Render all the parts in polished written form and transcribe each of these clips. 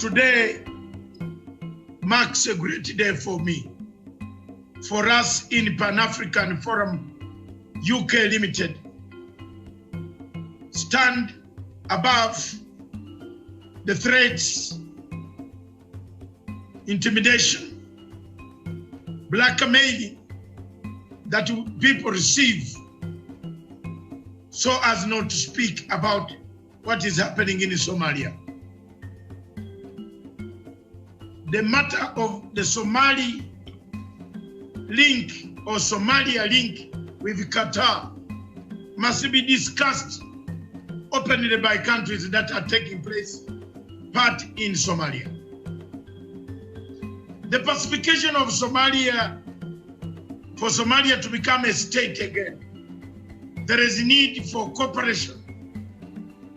Today marks a great day for me, for us in Pan-African Forum UK Limited. Stand above the threats, intimidation, blackmailing that people receive so as not to speak about what is happening in Somalia. The matter of the Somali link or Somalia link with Qatar must be discussed openly by countries that are taking part in Somalia. The pacification of Somalia, for Somalia to become a state again, there is need for cooperation.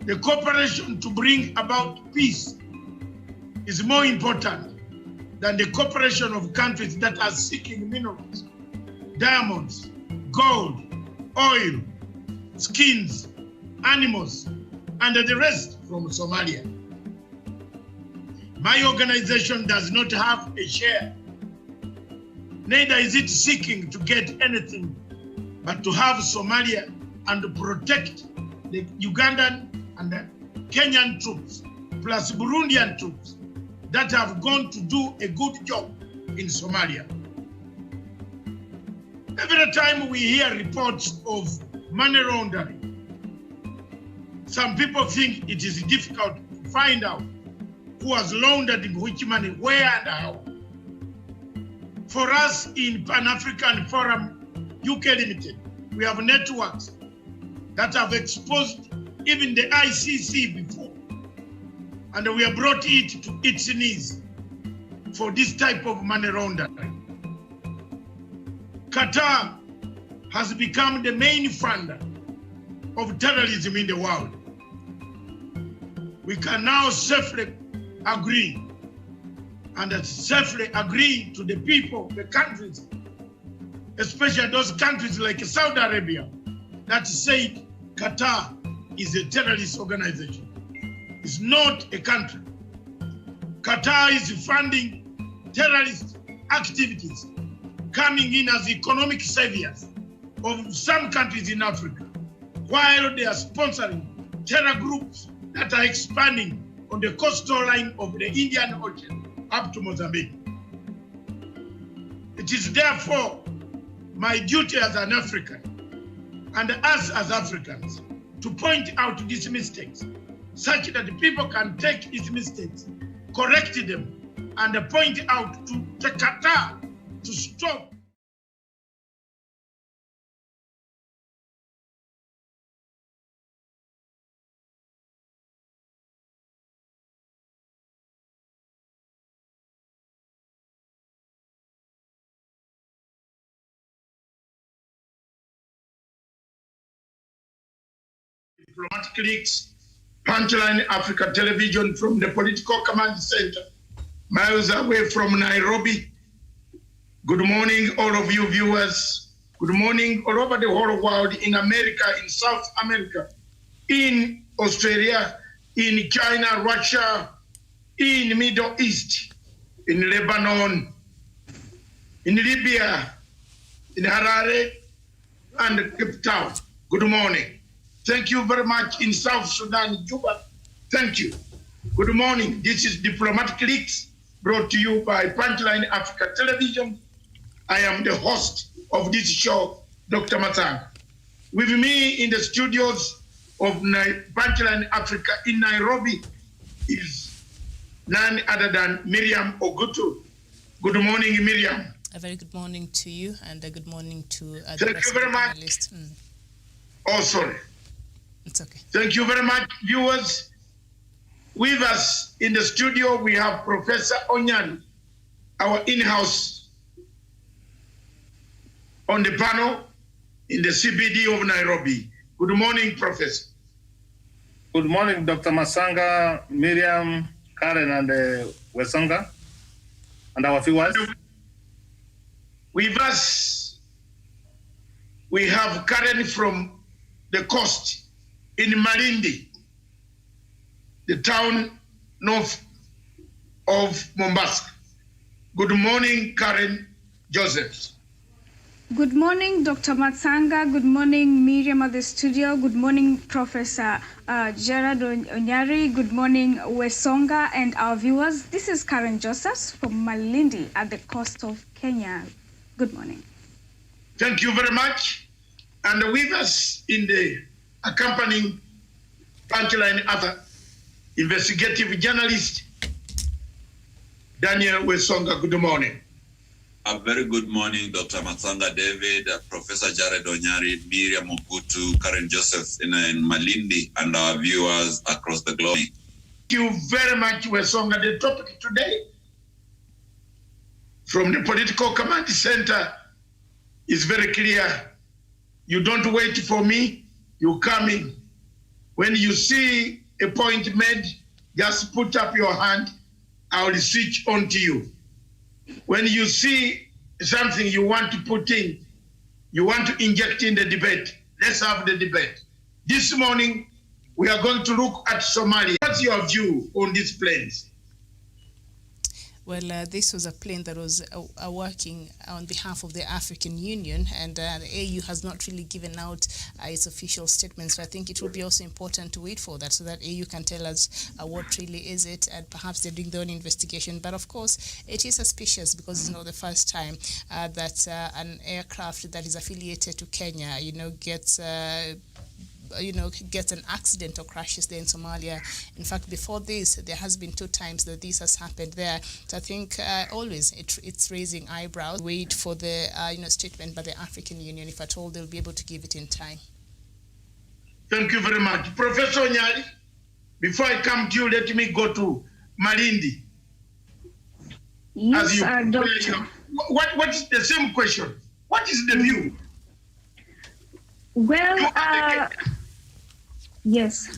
The cooperation to bring about peace is more important than the cooperation of countries that are seeking minerals, diamonds, gold, oil, skins, animals, and the rest from Somalia. My organization does not have a share, neither is it seeking to get anything, but to have Somalia and protect the Ugandan and the Kenyan troops, plus Burundian troops that have gone to do a good job in Somalia. Every time we hear reports of money laundering, some people think it is difficult to find out who has laundered which money, where and how. For us in Pan-African Forum UK Limited, we have networks that have exposed even the ICC before, and we have brought it to its knees for this type of money laundering. Qatar has become the main funder of terrorism in the world. We can now safely agree and safely agree to the people, the countries, especially those countries like Saudi Arabia, that say Qatar is a terrorist organization. It's not a country. Qatar is funding terrorist activities, coming in as economic saviors of some countries in Africa, while they are sponsoring terror groups that are expanding on the coastal line of the Indian Ocean up to Mozambique. It is therefore my duty as an African and us as Africans to point out these mistakes, such that the people can take these mistakes, correct them, and point out to Qatar to stop. Diplomatic Leaks, Punchline Africa Television from the Political Command Center, miles away from Nairobi. Good morning, all of you viewers. Good morning all over the whole world, in America, in South America, in Australia, in China, Russia, in Middle East, in Lebanon, in Libya, in Harare, and Cape Town. Good morning. Thank you very much in South Sudan, Juba. Thank you. Good morning. This is Diplomatic Leaks, brought to you by Punchline Africa Television. I am the host of this show, Dr. Matang. With me in the studios of Punchline Africa in Nairobi is none other than Miriam Ogutu. Good morning, Miriam. A very good morning to you, and a good morning to the Thank you very much. Oh, sorry. It's okay. Thank you very much, viewers. With us in the studio, we have Professor Onyan, our in-house on the panel in the CBD of Nairobi. Good morning, Professor. Good morning, Dr. Masanga, Miriam, Karen, and Wesonga, and our viewers. With us, we have Karen from the coast in Malindi, the town north of Mombasa. Good morning, Karen Joseph. Good morning, Dr. Matsanga. Good morning, Miriam at the studio. Good morning, Professor Gerard Onyari. Good morning, Wesonga and our viewers. This is Karen Joseph from Malindi at the coast of Kenya. Good morning. Thank you very much. And with us in the accompanying punchline other investigative journalist, Daniel Wesonga. Good morning. A very good morning, Dr. Matsanga David, Professor Jared Onyari, Miriam Ogutu, Karen Joseph in Malindi, and our viewers across the globe. Thank you very much, Wesonga. The topic today from the Political Command Center is very clear. You don't wait for me, you come in. When you see a point made, just put up your hand, I will switch on to you. When you see something you want to put in, you want to inject in the debate, let's have the debate. This morning, we are going to look at Somalia. What's your view on these planes? Well, this was a plane that was working on behalf of the African Union, and the AU has not really given out its official statements. So I think it will be also important to wait for that, so that AU can tell us what really is it, and perhaps they're doing their own investigation. But of course, it is suspicious because it's not the first time that an aircraft that is affiliated to Kenya, gets an accident or crashes there in Somalia. In fact, before this, there has been 2 times that this has happened there. So I think always it's raising eyebrows. Wait for the statement by the African Union. If at all, they'll be able to give it in time. Thank you very much. Professor Onyari, before I come to you, let me go to Malindi. Yes, Doctor. What is the same question? What is the view? Well, yes.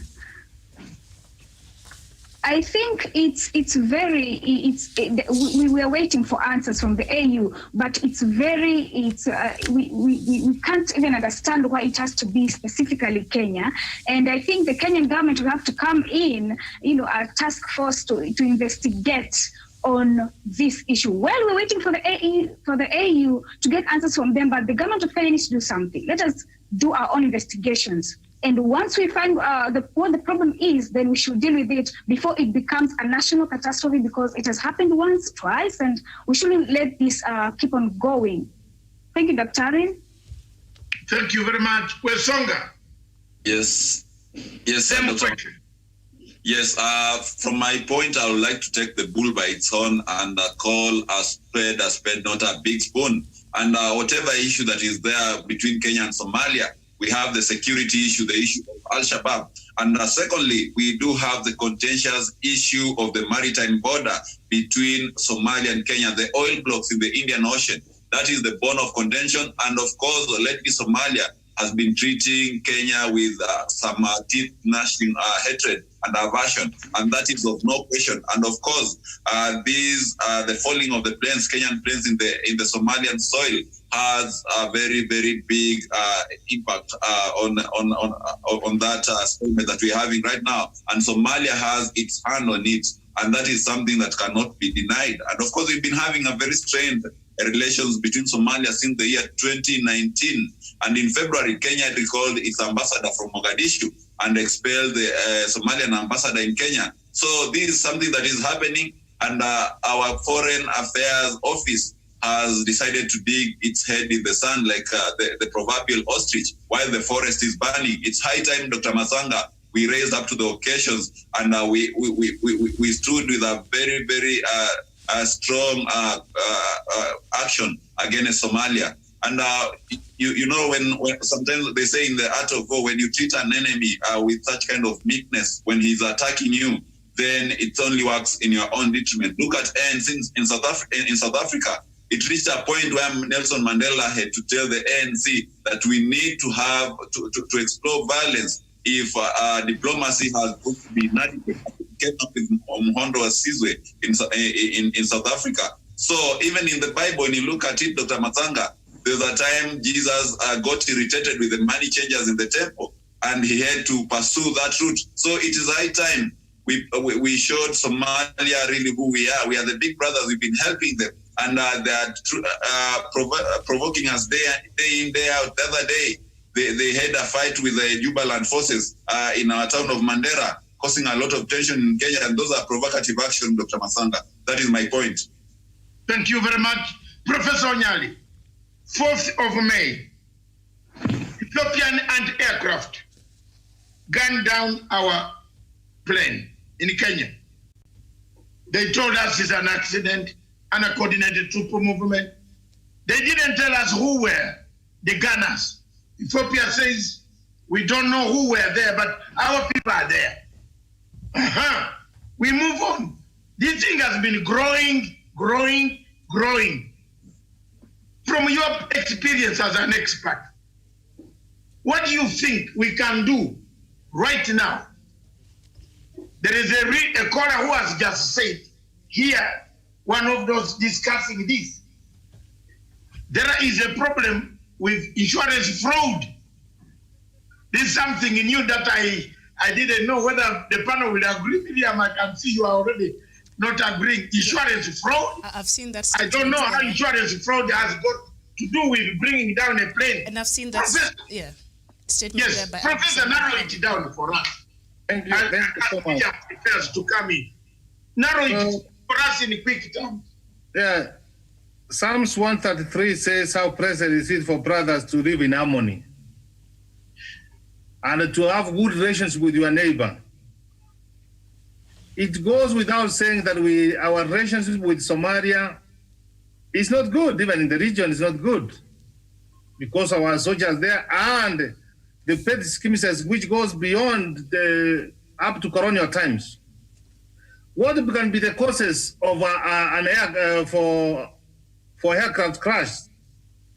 I think we were waiting for answers from the AU, but we can't even understand why it has to be specifically Kenya. And I think the Kenyan government will have to come in, a task force to investigate on this issue. Well, we're waiting for the AU to get answers from them, but the government of Kenya needs to do something. Let us do our own investigations. And once we find what the problem is, then we should deal with it before it becomes a national catastrophe, because it has happened once, twice, and we shouldn't let this keep on going. Thank you, Dr. Arin. Thank you very much. Wesonga. Yes, Same Dr. question. Yes, from my point, I would like to take the bull by its horn and call a spade, not a big spoon. And whatever issue that is there between Kenya and Somalia, we have the security issue, the issue of Al-Shabaab. And secondly, we do have the contentious issue of the maritime border between Somalia and Kenya, the oil blocks in the Indian Ocean. That is the bone of contention. And of course, lately Somalia has been treating Kenya with some teeth-gnashing hatred and aversion, and that is of no question. And of course, the falling of the planes, Kenyan planes in the Somalian soil, has a very, very big impact on that statement that we're having right now. And Somalia has its hand on it, and that is something that cannot be denied. And of course, we've been having a very strained relations between Somalia since the year 2019. And in February, Kenya recalled its ambassador from Mogadishu and expelled the Somalian ambassador in Kenya. So this is something that is happening, and our Foreign Affairs Office has decided to dig its head in the sand like the proverbial ostrich while the forest is burning. It's high time, Dr. Matsanga, we raised up to the occasions, and we stood with a very, very strong action against Somalia. And when sometimes they say in the art of war, when you treat an enemy with such kind of meekness when he's attacking you, then it only works in your own detriment. Look at ANC in South Africa. It reached a point where Nelson Mandela had to tell the ANC that we need to have to explore violence if diplomacy has proved to be inadequate. Came up with Mhondo Sizwe in South Africa. So even in the Bible, when you look at it, Dr. Matsanga, there's a time Jesus got irritated with the money changers in the temple, and he had to pursue that route. So it is high time we showed Somalia really who we are. We are the big brothers. We've been helping them, and they are provoking us day in, day out. The other day, they had a fight with the Jubaland forces in our town of Mandera, causing a lot of tension in Kenya, and those are provocative action, Dr. Masanga. That is my point. Thank you very much. Professor Onyali, 4th of May, Ethiopian anti-aircraft gunned down our plane in Kenya. They told us it's an accident, uncoordinated troop movement. They didn't tell us who were the gunners. Ethiopia says, we don't know who were there, but our people are there. We move on. This thing has been growing. From your experience as an expert, what do you think we can do right now? There is a caller who has just said here, one of those discussing this. There is a problem with insurance fraud. This is something new that I didn't know whether the panel will agree. Miriam, I can see you are already not agreeing. Insurance fraud? I've seen that. I don't know how insurance fraud has got to do with bringing down a plane. And I've seen that. Statement. Yes, Professor, narrow it down for us. Thank you so much. To come in. Narrow it for us in a quick time. Yeah. Psalms 133 says how precious is it for brothers to live in harmony and to have good relations with your neighbor. It goes without saying that our relationship with Somalia is not good, even in the region is not good, because our soldiers there and the petty skirmishes which goes beyond up to colonial times. What can be the causes of for aircraft crash?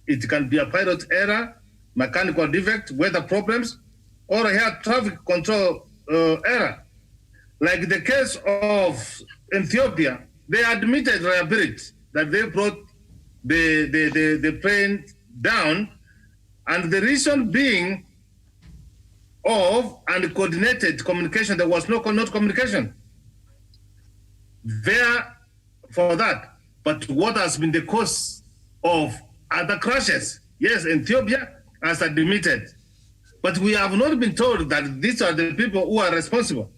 It can be a pilot error, mechanical defect, weather problems, or air traffic control error. Like the case of Ethiopia, they admitted reliability, that they brought the plane down, and the reason being of uncoordinated communication. There was not communication there for that. But what has been the cause of other crashes? Yes, Ethiopia has admitted, but we have not been told that these are the people who are responsible.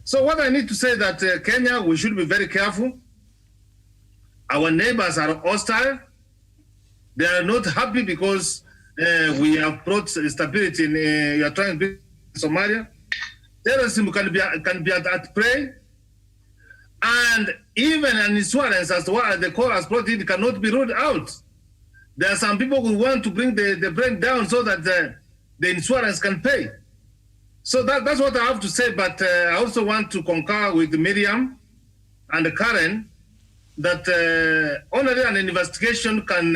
So what I need to say that Kenya, we should be very careful. Our neighbors are hostile. They are not happy because we have brought stability in you are trying to build Somalia. Terrorism can be at play, and even an insurance, as what the call has brought in, cannot be ruled out. There are some people who want to bring the brand down so that the insurance can pay. So that's what I have to say. But I also want to concur with Miriam and Karen that only an investigation can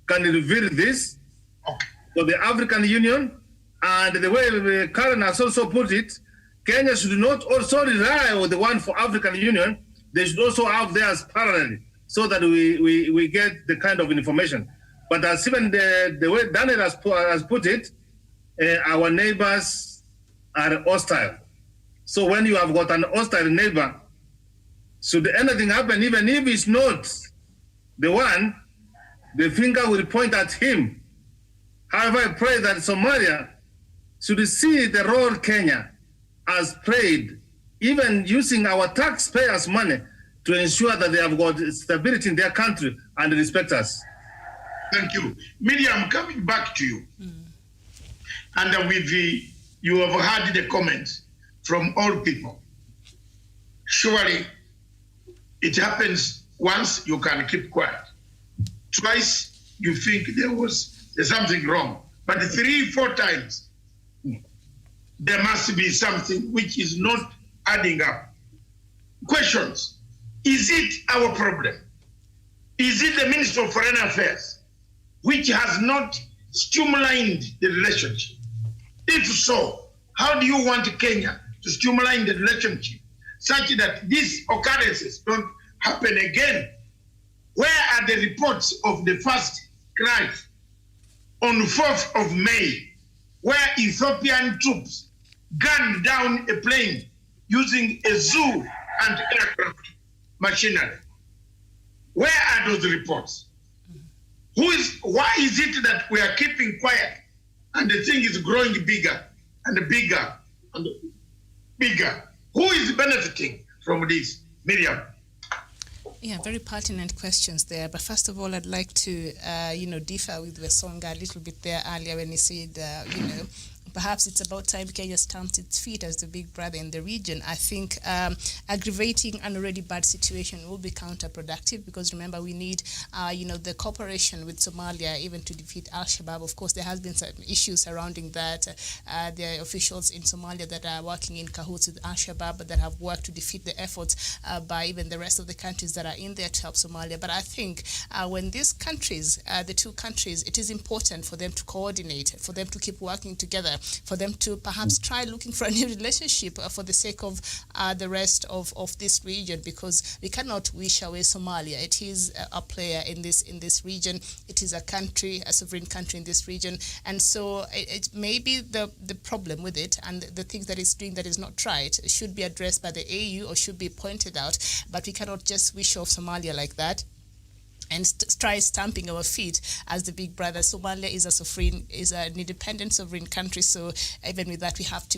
reveal this for the African Union. And the way Karen has also put it, Kenya should not also rely on the one for African Union. They should also have theirs parallel so that we get the kind of information. But as even the way Daniel has put it, our neighbors are hostile. So when you have got an hostile neighbor, should anything happen, even if it's not the one, the finger will point at him. However, I pray that Somalia should see the role Kenya has played, even using our taxpayers' money to ensure that they have got stability in their country and respect us. Thank you. Miriam, coming back to you. And you have heard the comments from all people. Surely, it happens once, you can keep quiet. Twice, you think there's something wrong. But 3, 4 times, there must be something which is not adding up. Questions. Is it our problem? Is it the Minister of Foreign Affairs which has not streamlined the relationship? If so, how do you want Kenya to streamline the relationship such that these occurrences don't happen again? Where are the reports of the first crash on the 4th of May, where Ethiopian troops gunned down a plane using a zoo and aircraft machinery. Where are those reports? Why is it that we are keeping quiet and the thing is growing bigger and bigger and bigger? Who is benefiting from this, Miriam? Yeah, very pertinent questions there. But first of all, I'd like to, differ with Wesonga a little bit there earlier when he said, perhaps it's about time Kenya stamps its feet as the big brother in the region. I think aggravating an already bad situation will be counterproductive, because remember, we need, the cooperation with Somalia even to defeat Al-Shabaab. Of course, there has been some issues surrounding that. There are officials in Somalia that are working in cahoots with Al-Shabaab, but that have worked to defeat the efforts by even the rest of the countries that are in there to help Somalia. But I think when these countries, the two countries, it is important for them to coordinate, for them to keep working together, for them to perhaps try looking for a new relationship for the sake of the rest of this region, because we cannot wish away Somalia. It is a player in this region. It is a country, a sovereign country in this region, and so it may be the problem with it, and the things that it's doing that is not right should be addressed by the AU or should be pointed out. But we cannot just wish off Somalia like that and try stamping our feet as the big brother. Somalia is an independent sovereign country. So even with that, we have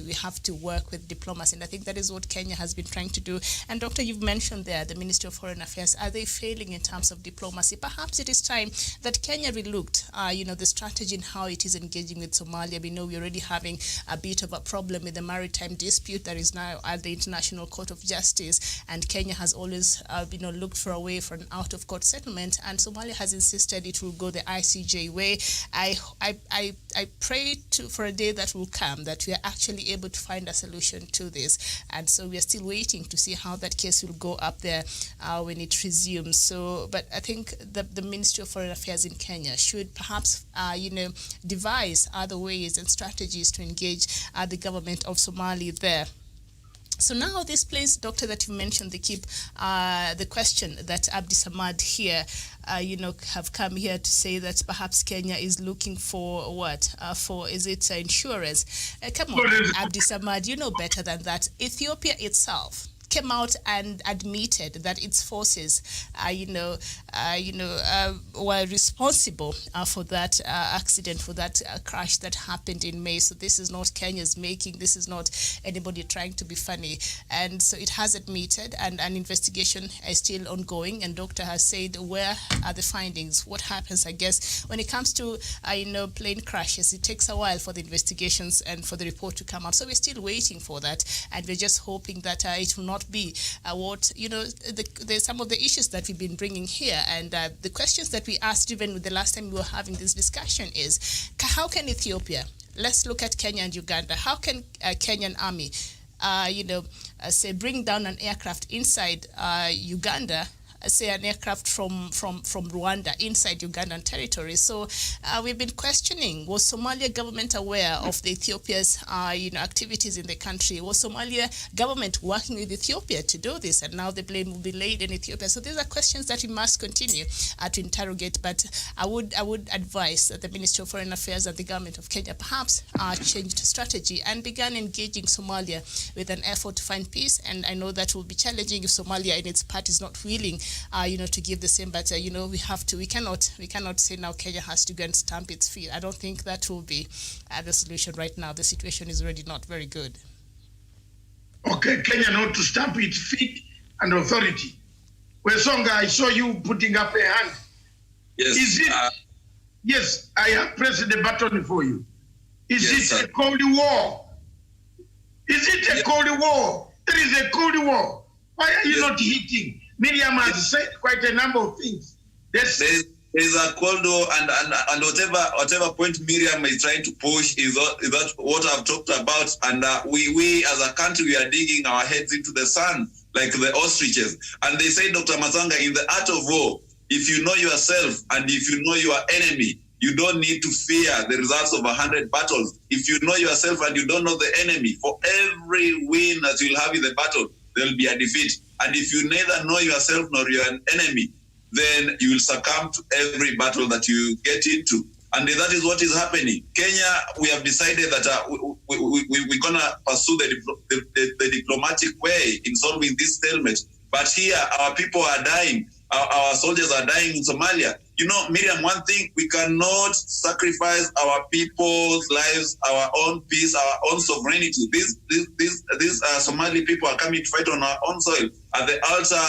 to work with diplomacy, and I think that is what Kenya has been trying to do. And Doctor, you've mentioned there the Ministry of Foreign Affairs. Are they failing in terms of diplomacy? Perhaps it is time that Kenya relooked, the strategy and how it is engaging with Somalia. We know we're already having a bit of a problem with the maritime dispute that is now at the International Court of Justice, and Kenya has always, looked for a way for an out-of-court settlement. And Somalia has insisted it will go the ICJ way. I pray for a day that will come that we are actually able to find a solution to this. And so we are still waiting to see how that case will go up there when it resumes. So, but I think the Ministry of Foreign Affairs in Kenya should perhaps, devise other ways and strategies to engage the government of Somalia there. So now this place, Doctor, that you mentioned, they keep the question that Abdi Samad here, have come here to say that perhaps Kenya is looking for what? Is it insurance? Come on, Abdi Samad, you know better than that. Ethiopia itself came out and admitted that its forces, were responsible for that accident, for that crash that happened in May. So this is not Kenya's making. This is not anybody trying to be funny. And so it has admitted, and an investigation is still ongoing. And Doctor has said, where are the findings? What happens? I guess when it comes to plane crashes, it takes a while for the investigations and for the report to come out. So we're still waiting for that, and we're just hoping that it will not be there's some of the issues that we've been bringing here, and the questions that we asked even with the last time we were having this discussion is, how can Ethiopia, let's look at Kenya and Uganda, how can Kenyan army say bring down an aircraft inside Uganda, say an aircraft from Rwanda inside Ugandan territory? So we've been questioning, was Somalia government aware of the Ethiopia's activities in the country? Was Somalia government working with Ethiopia to do this? And now the blame will be laid in Ethiopia. So these are questions that we must continue to interrogate. But I would advise that the Ministry of Foreign Affairs and the government of Kenya perhaps changed strategy and began engaging Somalia with an effort to find peace. And I know that will be challenging if Somalia in its part is not willing to give the same, but we cannot say now Kenya has to go and stamp its feet. I don't think that will be the solution right now. The situation is already not very good. Okay, Kenya not to stamp its feet and authority. Wesonga, I saw you putting up a hand. Yes. Is it? Yes, I have pressed the button for you. Is it a Cold War? Is it a Cold War? There is a Cold War. Why are you not hitting? Miriam has said quite a number of things. There's a Cold War, and whatever point Miriam is trying to push is that what I've talked about. And we as a country, we are digging our heads into the sand like the ostriches. And they say, Dr. Mazanga, in the art of war, if you know yourself and if you know your enemy, you don't need to fear the results of 100 battles. If you know yourself and you don't know the enemy, for every win that you'll have in the battle, there'll be a defeat. And if you neither know yourself nor you're an enemy, then you will succumb to every battle that you get into. And that is what is happening. Kenya, we have decided that we're going to pursue the diplomatic way in solving this stalemate. But here, our people are dying. Our soldiers are dying in Somalia. You know, Miriam, one thing, we cannot sacrifice our people's lives, our own peace, our own sovereignty. These Somali people are coming to fight on our own soil at the altar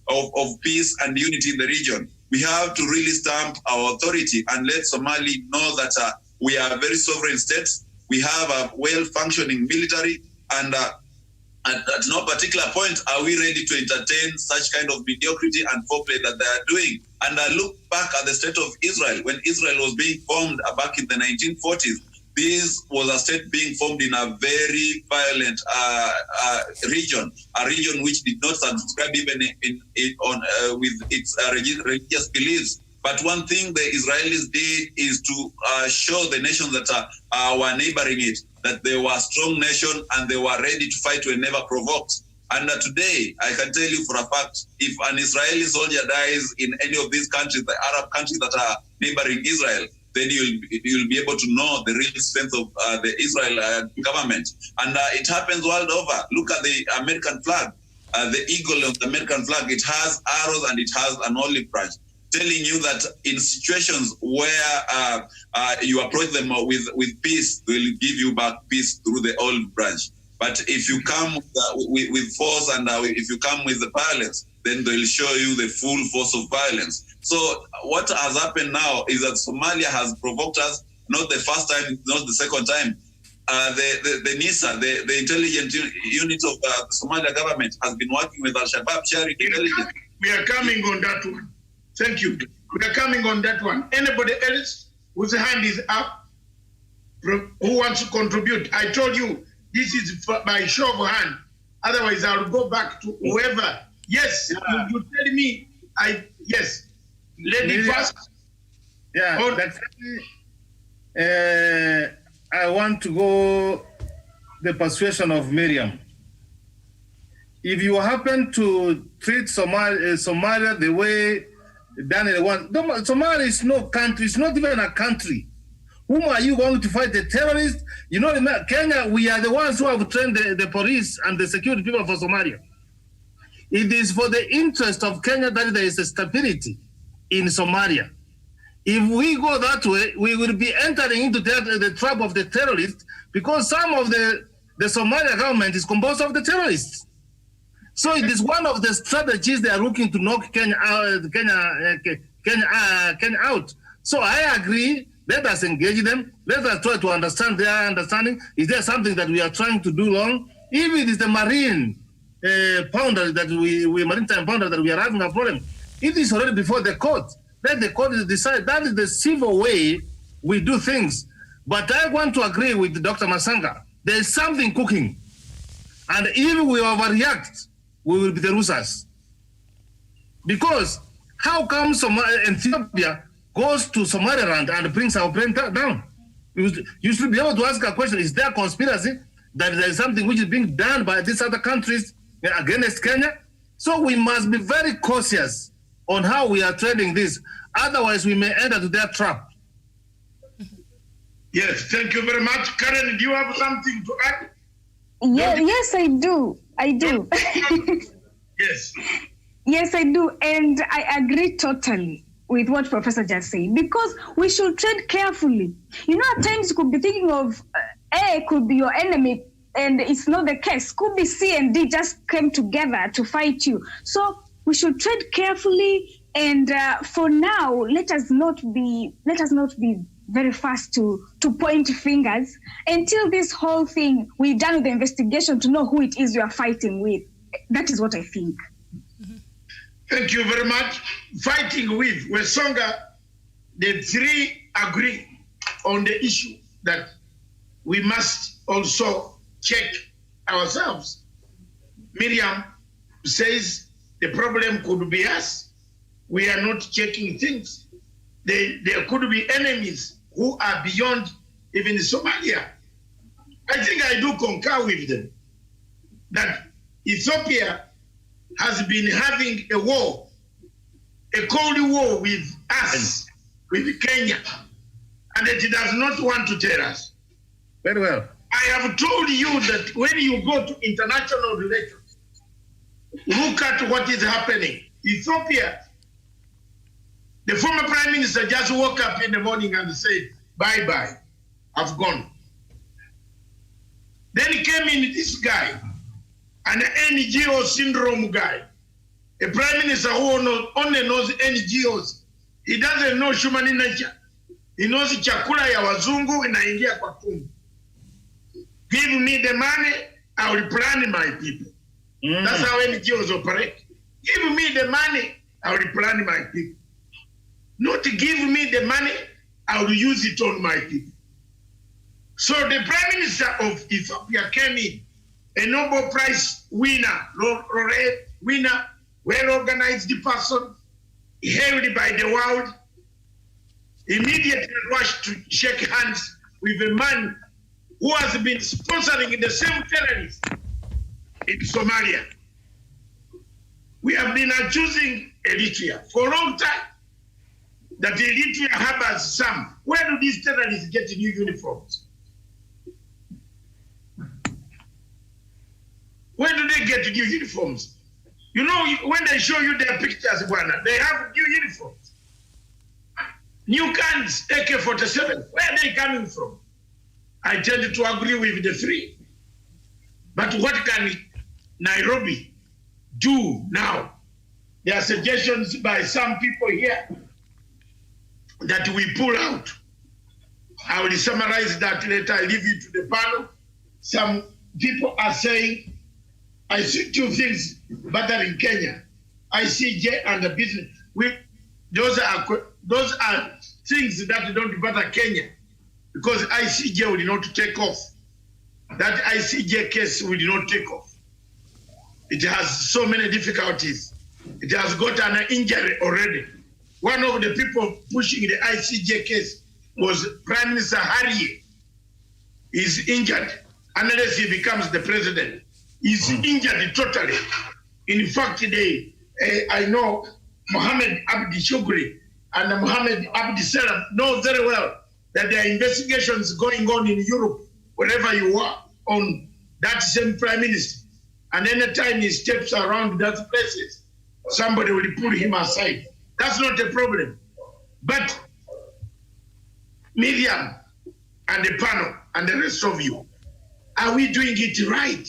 of peace and unity in the region. We have to really stamp our authority and let Somali know that we are a very sovereign state. We have a well-functioning military, and at no particular point are we ready to entertain such kind of mediocrity and foreplay that they are doing. And I look back at the state of Israel. When Israel was being formed back in the 1940s, this was a state being formed in a very violent region, a region which did not subscribe even with its religious beliefs. But one thing the Israelis did is to show the nations that were neighboring it that they were a strong nation and they were ready to fight when never provoked. And today, I can tell you for a fact, if an Israeli soldier dies in any of these countries, the Arab countries that are neighboring Israel, then you'll be able to know the real strength of the Israel government. And it happens world over. Look at the American flag, the eagle of the American flag. It has arrows and it has an olive branch, telling you that in situations where you approach them with peace, they will give you back peace through the olive branch. But if you come with force and if you come with the violence, then they'll show you the full force of violence. So what has happened now is that Somalia has provoked us, not the first time, not the second time. The NISA, the intelligence unit of the Somalia government, has been working with Al-Shabaab, sharing intelligence. We are coming on that one. Thank you. We are coming on that one. Anybody else whose hand is up, who wants to contribute? I told you, this is by show of hand. Otherwise, I'll go back to whoever. Yes, yeah. You tell me. Yes. Lady first. Yeah. I want to go the persuasion of Miriam. If you happen to treat Somalia the way Daniel wants, Somalia is no country. It's not even a country. Whom are you going to fight? The terrorists? You know, in Kenya, we are the ones who have trained the police and the security people for Somalia. It is for the interest of Kenya that there is a stability in Somalia. If we go that way, we will be entering into the trap of the terrorists, because some of the Somalia government is composed of the terrorists. So it is one of the strategies they are looking to knock Kenya out. So I agree. Let us engage them. Let us try to understand their understanding. Is there something that we are trying to do wrong? If it is the marine pounder maritime pounder that we are having a problem, it is already before the court. Let the court decide. That is the civil way we do things. But I want to agree with Dr. Masanga. There is something cooking. And if we overreact, we will be the losers. Because how come Ethiopia goes to Somaliland and brings our plane down? You should be able to ask a question, is there a conspiracy that there is something which is being done by these other countries against Kenya? So we must be very cautious on how we are trading this. Otherwise, we may enter to their trap. Yes, thank you very much. Karen, do you have something to add? Yeah, yes, I do. Yes. Yes, I do. And I agree totally with what Professor just said, because we should tread carefully. You know, at times you could be thinking of A could be your enemy, and it's not the case. Could be C and D just came together to fight you. So we should tread carefully. And for now, let us not be very fast to point fingers until this whole thing, we're done with the investigation to know who it is you are fighting with. That is what I think. Thank you very much. Fighting with Wesonga, the three agree on the issue that we must also check ourselves. Miriam says the problem could be us. We are not checking things. There could be enemies who are beyond even Somalia. I think I do concur with them that Ethiopia has been having a war, a cold war with us, with Kenya. and it does not want to tell us. Very well. I have told you that when you go to international relations, look at what is happening. Ethiopia, the former prime minister just woke up in the morning and said, bye-bye, I've gone. Then came in this guy, an NGO syndrome guy, a prime minister who only knows NGOs. He doesn't know human nature. He knows chakula ya wazungu inaingia kwa tumbo. Give me the money, I will plan my people. That's how NGOs operate. Give me the money, I will plan my people. Not give me the money, I will use it on my people. So the Prime Minister of Ethiopia came in, a Nobel Prize winner, laureate winner, well-organized person, hailed by the world, immediately rushed to shake hands with a man who has been sponsoring the same terrorists in Somalia. We have been accusing Eritrea for a long time that Eritrea harbors some. Where do these terrorists get new uniforms? Where do they get new uniforms? You know, when they show you their pictures, they have new uniforms. New guns, AK-47, where are they coming from? I tend to agree with the three. But what can Nairobi do now? There are suggestions by some people here that we pull out. I will summarize that later. I leave it to the panel. Some people are saying, I see two things better in Kenya. ICJ and the business. Those are things that don't bother Kenya because ICJ will not take off. That ICJ case will not take off. It has so many difficulties. It has got an injury already. One of the people pushing the ICJ case was Prime Minister Harry. He's injured unless he becomes the president. He's injured totally. In fact, I know Mohammed Abdi Shugri and Mohammed Abdi Salam know very well that there are investigations going on in Europe, wherever you are, on that same prime minister. And anytime he steps around those places, somebody will pull him aside. That's not a problem. But Miriam and the panel and the rest of you, are we doing it right?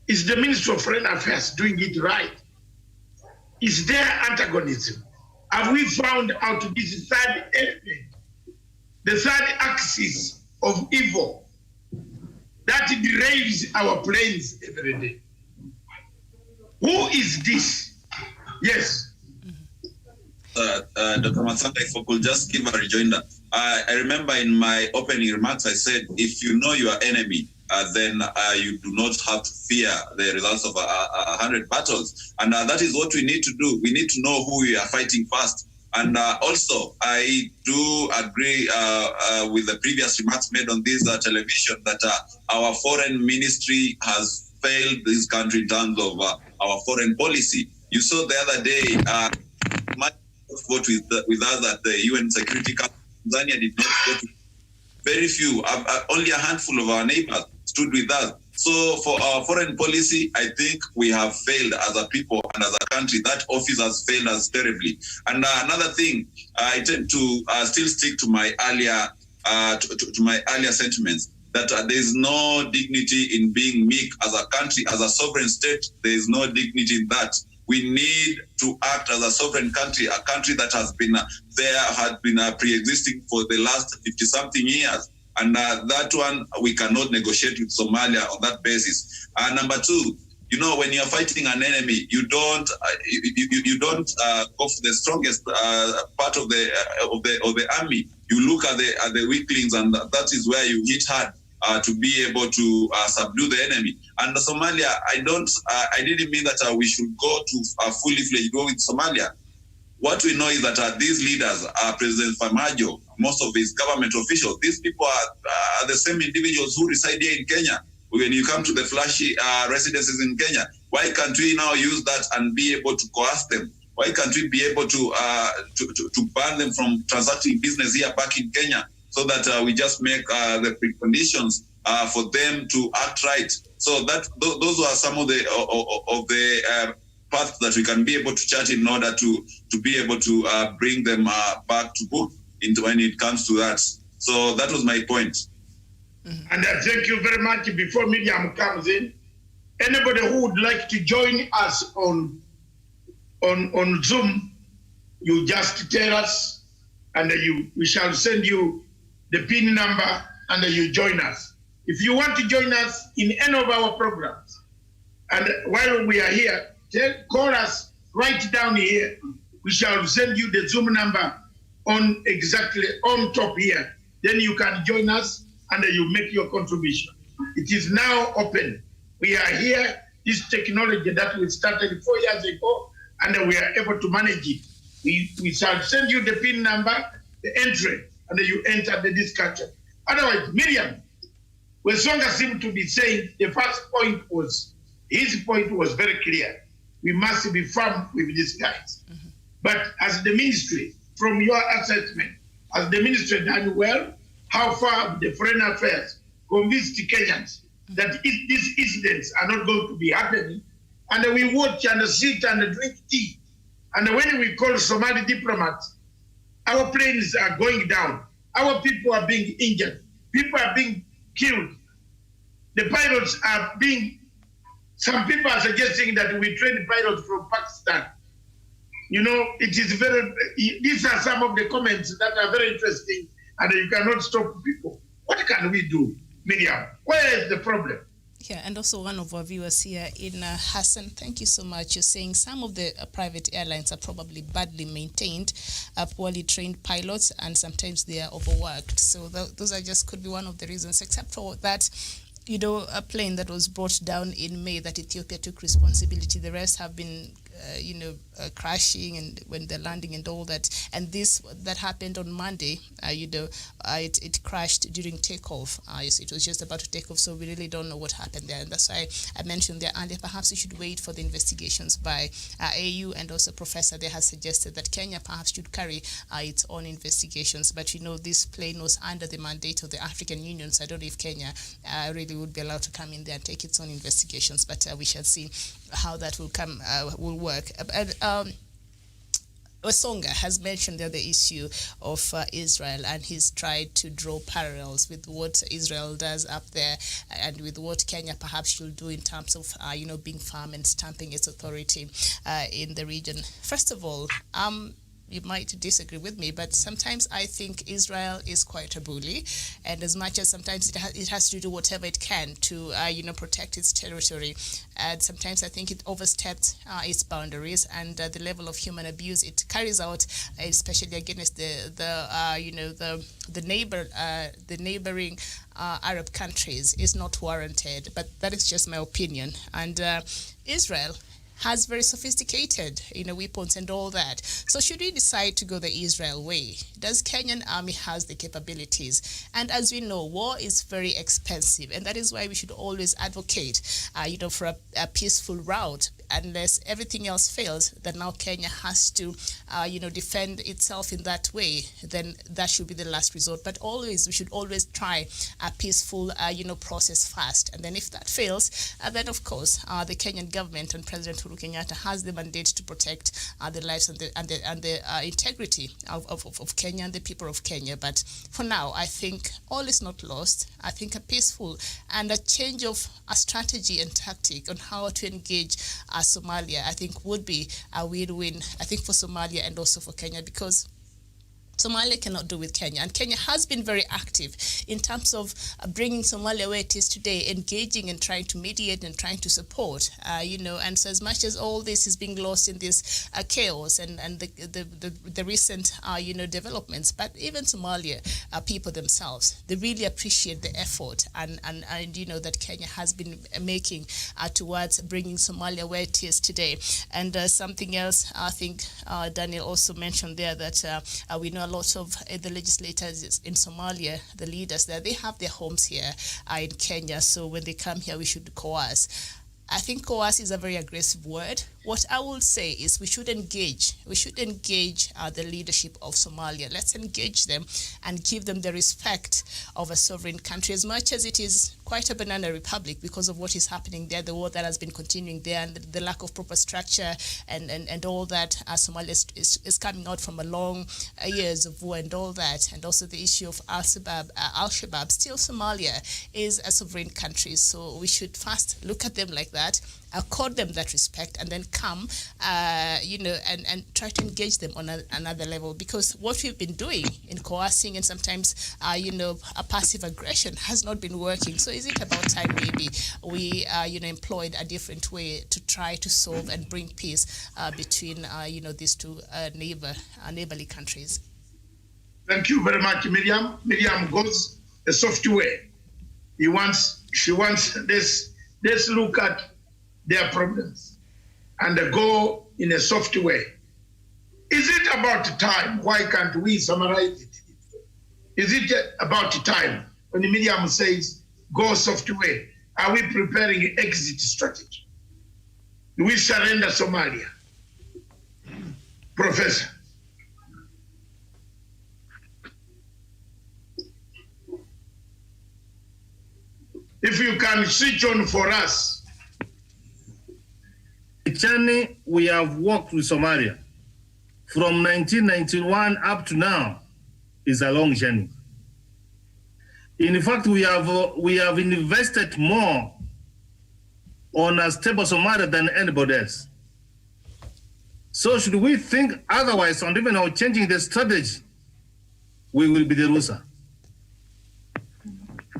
Is the Minister of Foreign Affairs doing it right? Is there antagonism? Have we found out this third element, the third axis of evil that derails our planes every day? Who is this? Yes. Dr. Masanta, if I could just give a rejoinder. I remember in my opening remarks, I said, if you know your enemy, then you do not have to fear the results of 100 battles. And that is what we need to do. We need to know who we are fighting first. And also, I do agree with the previous remarks made on this television that our foreign ministry has failed this country in terms of our foreign policy. You saw the other day, much vote with us at the UN Security Council. Tanzania did not vote. Very few, only a handful of our neighbors stood with us. So for our foreign policy, I think we have failed as a people and as a country. That office has failed us terribly. And another thing, I tend to still stick to my earlier to my earlier sentiments that there is no dignity in being meek as a country, as a sovereign state. There is no dignity in that. We need to act as a sovereign country, a country that has been had been pre-existing for the last 50-something years. And that one, we cannot negotiate with Somalia on that basis. Number two, you know, when you're fighting an enemy, you don't go for the strongest part of the army. You look at the weaklings, and that is where you hit hard to be able to subdue the enemy. And Somalia, I didn't mean that we should go to a fully fledged war with Somalia. What we know is that these leaders, President Farmajo, most of his government officials, these people are the same individuals who reside here in Kenya. When you come to the flashy residences in Kenya, why can't we now use that and be able to coerce them Why can't we be able to ban them from transacting business here back in Kenya, so that we just make the preconditions for them to act right? So that those are some of the paths that we can be able to chart in order to be able to bring them back to book into when it comes to that. So that was my point. And thank you very much. Before Miriam comes in, anybody who would like to join us on Zoom, you just tell us, and we shall send you the PIN number, and you join us. If you want to join us in any of our programs, and while we are here, call us right down here. We shall send you the Zoom number on exactly on top here. Then you can join us and you make your contribution. It is now open. We are here. This technology that we started 4 years ago, and we are able to manage it. We shall send you the PIN number, the entry, and you enter the discussion. Otherwise, Miriam, Wesonga seemed to be saying the first point was, his point was very clear. We must be firm with these guys. Mm-hmm. But as the ministry, from your assessment, has the ministry done well? How far the foreign affairs convinced Kenyans that these incidents are not going to be happening? And we watch and sit and drink tea. And when we call Somali diplomats, our planes are going down. Our people are being injured. People are being killed. The pilots are being, some people are suggesting that we train pilots from Pakistan. You know, it is very, these are some of the comments that are very interesting, and you cannot stop people. What can we do, Miriam? Where is the problem? Yeah, and also one of our viewers here in Hassan, thank you so much. You're saying some of the private airlines are probably badly maintained, poorly trained pilots, and sometimes they are overworked. So those are just could be one of the reasons, except for that, you know, a plane that was brought down in May that Ethiopia took responsibility. The rest have been, crashing and when they're landing and all that. And this that happened on Monday, it crashed during takeoff. So it was just about to take off, so we really don't know what happened there. And that's why I mentioned there earlier, perhaps we should wait for the investigations by AU, and also Professor there has suggested that Kenya perhaps should carry its own investigations. But this plane was under the mandate of the African Union, so I don't know if Kenya really would be allowed to come in there and take its own investigations. But we shall see how that will work. Osonga has mentioned the issue of Israel, and he's tried to draw parallels with what Israel does up there and with what Kenya perhaps should do in terms of, being firm and stamping its authority in the region. First of all, you might disagree with me, but sometimes I think Israel is quite a bully, and as much as sometimes it has to do whatever it can to, protect its territory, and sometimes I think it overstepped its boundaries, and the level of human abuse it carries out, especially against the neighboring Arab countries, is not warranted. But that is just my opinion, and Israel has very sophisticated, weapons and all that. So should we decide to go the Israel way, does Kenyan army has the capabilities? And as we know, war is very expensive, and that is why we should always advocate, for a peaceful route. Unless everything else fails, that now Kenya has to, defend itself in that way, then that should be the last resort. But we should always try a peaceful, process first. And then if that fails, then of course, the Kenyan government and President Uhuru Kenyatta has the mandate to protect the lives and the integrity of Kenya and the people of Kenya. But for now, I think all is not lost. I think a peaceful and a change of a strategy and tactic on how to engage Somalia, I think, would be a win-win, I think, for Somalia and also for Kenya, because Somalia cannot do with Kenya, and Kenya has been very active in terms of bringing Somalia where it is today, engaging and trying to mediate and trying to support, and so as much as all this is being lost in this chaos and the recent, developments, but even Somalia people themselves, they really appreciate the effort and that Kenya has been making towards bringing Somalia where it is today. And something else, I think Daniel also mentioned there that we know a lot of the legislators in Somalia, the leaders there, they have their homes here in Kenya. So when they come here, we should coerce. I think coerce is a very aggressive word. What I will say is we should engage. We should engage the leadership of Somalia. Let's engage them and give them the respect of a sovereign country, as much as it is quite a banana republic because of what is happening there, the war that has been continuing there, and the lack of proper structure and all that. Somalia is coming out from a long years of war and all that, and also the issue of Al-Shabaab. Still, Somalia is a sovereign country, so we should first look at them like that, accord them that respect, and then come, and try to engage them on another level. Because what we've been doing in coercing and sometimes, a passive aggression has not been working. So is it about time maybe we, employed a different way to try to solve and bring peace between, these two neighborly countries? Thank you very much, Miriam. Miriam goes the software. She wants this. Let's look at their problems and go in a soft way. Is it about time? Why can't we summarize it? Is it about time? When Miriam says go soft way, are we preparing an exit strategy? Do we surrender Somalia? Professor. If you can switch on for us. The journey we have walked with Somalia from 1991 up to now is a long journey. In fact, we have invested more on a stable Somalia than anybody else. So should we think otherwise on even now changing the strategy, we will be the loser.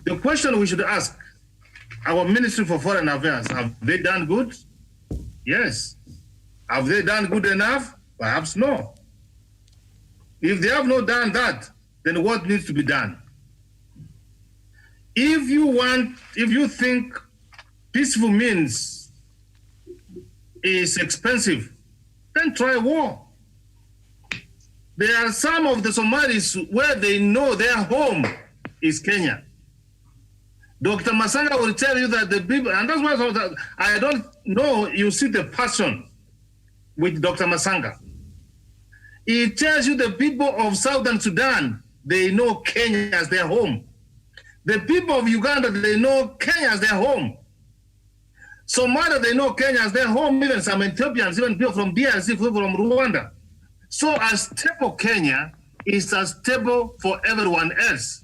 The question we should ask our Ministry for Foreign Affairs, have they done good? Yes. Have they done good enough? Perhaps no. If they have not done that, then what needs to be done? If you think peaceful means is expensive, then try war. There are some of the Somalis where they know their home is Kenya. Dr. Masanga will tell you that the people, and that's why I don't know, you see the passion with Dr. Masanga. He tells you the people of Southern Sudan, they know Kenya as their home. The people of Uganda, they know Kenya as their home. Somalia, they know Kenya as their home, even some Ethiopians, even people from DRC, people from Rwanda. So a stable Kenya is as stable for everyone else.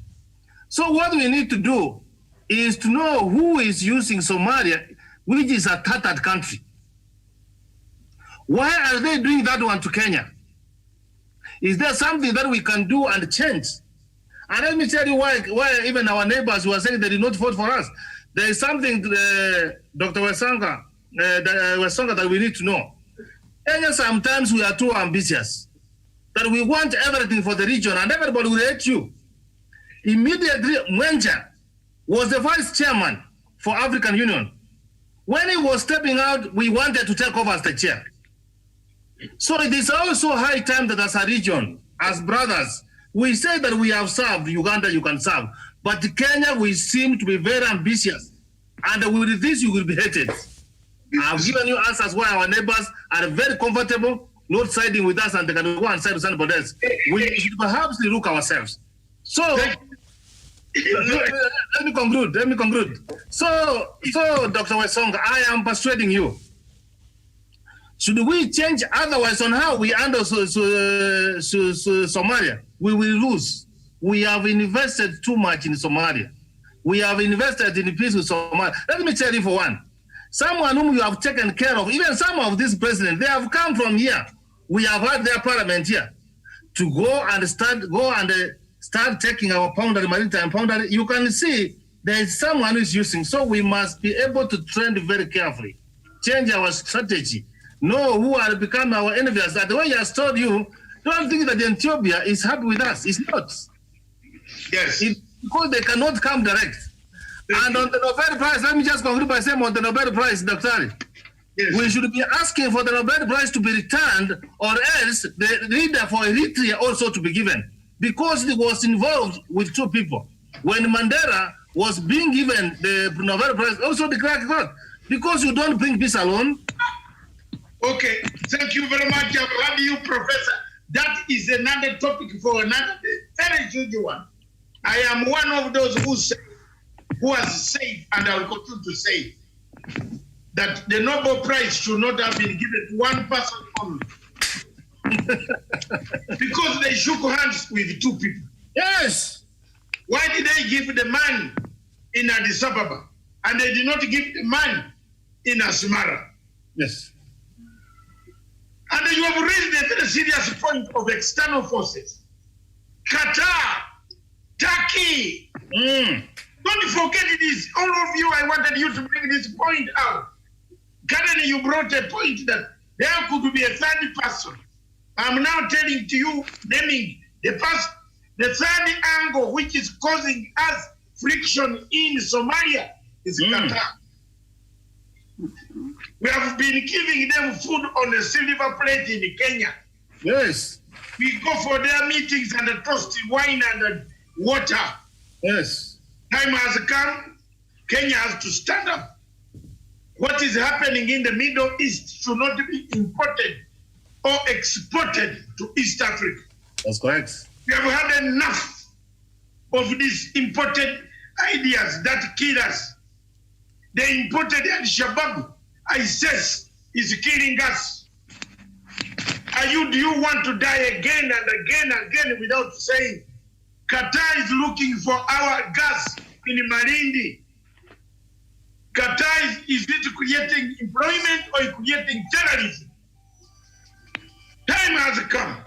So what we need to do is to know who is using Somalia, which is a tattered country. Why are they doing that one to Kenya? Is there something that we can do and change? And let me tell you why even our neighbors were saying they did not vote for us. There is something, Dr. Wesanga, that we need to know. Kenya, sometimes we are too ambitious, that we want everything for the region and everybody will hate you. Immediately, Mwenja was the vice chairman for African Union. When he was stepping out, we wanted to take over as the chair. So it is also high time that as a region, as brothers, we say that we have served Uganda, you can serve. But Kenya, we seem to be very ambitious. And with this, you will be hated. I've given you answers why our neighbors are very comfortable not siding with us and they can go and side with somebody else. We should perhaps look ourselves. So, let me conclude. So, Dr. Wesonga, I am persuading you. Should we change otherwise on how we handle Somalia? We will lose. We have invested too much in Somalia. We have invested in peace with Somalia. Let me tell you for one. Someone whom you have taken care of, even some of these presidents, they have come from here. We have had their parliament here to go and start taking our maritime boundary. You can see there is someone who is using. So we must be able to trend very carefully, change our strategy, know who are becoming our enemies. That the way he has told you, don't think that Ethiopia is happy with us. It's not. Yes. Because they cannot come direct. And on the Nobel Prize, let me just conclude by saying on the Nobel Prize, Dr. Ali, yes, we should be asking for the Nobel Prize to be returned, or else the leader for Eritrea also to be given, because he was involved with two people. When Mandela was being given the Nobel Prize, also the crack got. because you don't bring peace alone. Okay, thank you very much. I've heard you, Professor. That is another topic for another day. Very huge one. I am one of those who has said, and I will continue to say, that the Nobel Prize should not have been given to one person only. Because they shook hands with two people. Yes. Why did they give the man in Addis Ababa and they did not give the man in Asmara? Yes. And you have raised a very serious point of external forces. Qatar, Turkey. Don't forget this. All of you, I wanted you to bring this point out. Currently, you brought a point that there could be a third person. I'm now telling to you, naming the third angle which is causing us friction in Somalia is Qatar. We have been giving them food on a silver plate in Kenya. Yes. We go for their meetings and toast wine and water. Yes. Time has come. Kenya has to stand up. What is happening in the Middle East should not be imported or exported to East Africa. That's correct. We have had enough of these imported ideas that kill us. They imported Al-Shabaab, ISIS is killing us. Do you want to die again and again and again without saying, Qatar is looking for our gas in Malindi. Qatar is it creating employment or creating terrorism? Time has come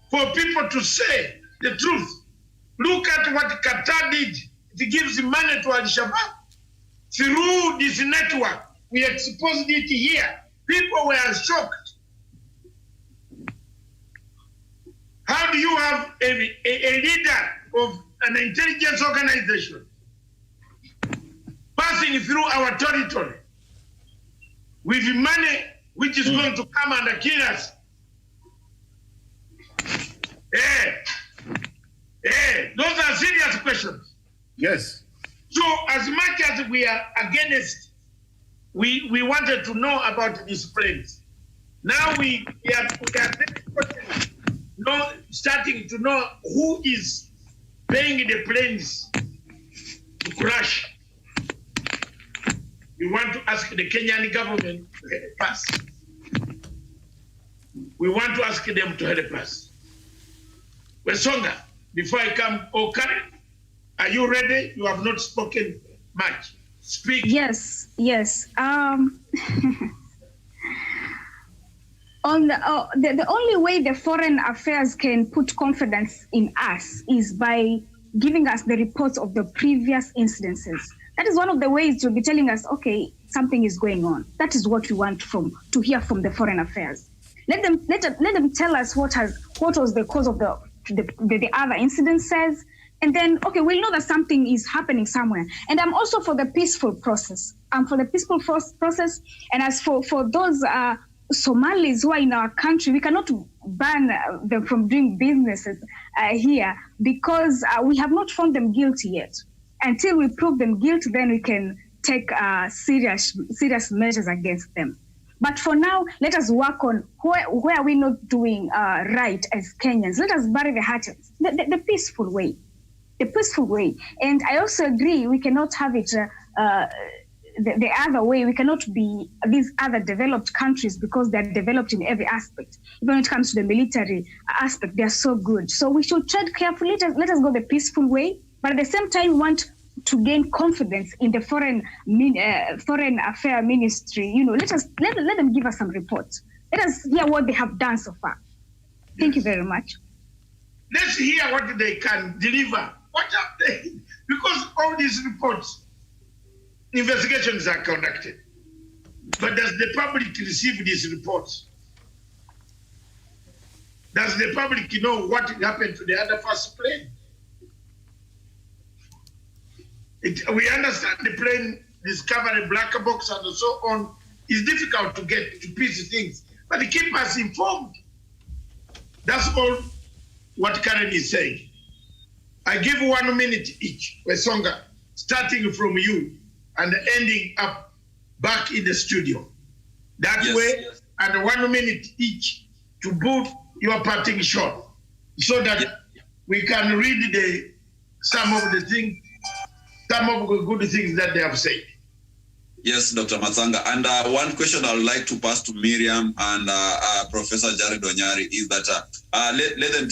for people to say the truth. Look at what Qatar did. It gives money to Al-Shabaab. Through this network, we exposed it here. People were shocked. How do you have a leader of an intelligence organization passing through our territory with money which is going to come and kill us? Those are serious questions. Yes. So as much as we are against, we wanted to know about these planes. Now we are starting to know who is paying the planes to crash. We want to ask the Kenyan government to help us. We want to ask them to help us. Wesonga, before I come, Karen, are you ready? You have not spoken much. Speak. Yes. The only way the foreign affairs can put confidence in us is by giving us the reports of the previous incidences. That is one of the ways to be telling us, okay, something is going on. That is what we want to hear from the foreign affairs. Let them tell us what was the cause of the other incidences, and then we'll know that something is happening somewhere. And I'm also for the peaceful process. I'm for the peaceful process. And as for those Somalis who are in our country, we cannot ban them from doing businesses here because we have not found them guilty yet. Until we prove them guilty, then we can take serious measures against them. But for now, let us work on where are we not doing right as Kenyans. Let us bury the hatchets, the peaceful way. The peaceful way. And I also agree we cannot have it the other way. We cannot be these other developed countries because they're developed in every aspect. Even when it comes to the military aspect, they're so good. So we should tread carefully. Let us go the peaceful way. But at the same time, we want to gain confidence in the foreign affair ministry. Let them give us some reports. Let us hear what they have done so far. Thank you very much. Let's hear what they can deliver. What have they? Because all these reports, investigations are conducted. But does the public receive these reports? Does the public know what happened to the other first plane? We understand the plane discovered a black box and so on. It's difficult to get to piece things, but keep us informed. That's all what Karen is saying. I give 1 minute each, Wesonga, starting from you and ending up back in the studio. That Yes, way, yes. and 1 minute each to put your parting shot, so that we can read some of the things, some of the good things that they have said. Yes, Dr. Matsanga. And one question I would like to pass to Miriam and Professor Jared Onyari is that let them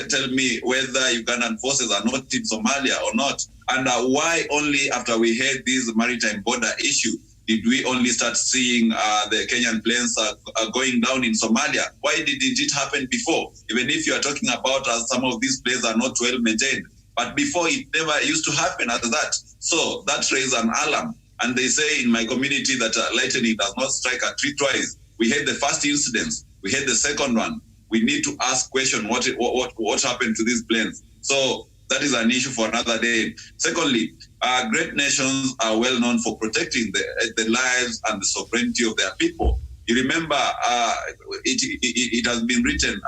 tell me whether Ugandan forces are not in Somalia or not, and why only after we had this maritime border issue did we only start seeing the Kenyan planes going down in Somalia? Why didn't it happen before? Even if you are talking about some of these planes are not well maintained, but before it never used to happen as that. So that raised an alarm. And they say in my community that lightning does not strike a tree twice. We had the first incident, we had the second one. We need to ask question what happened to these planes. So that is an issue for another day. Secondly, great nations are well known for protecting the lives and the sovereignty of their people. You remember, it has been written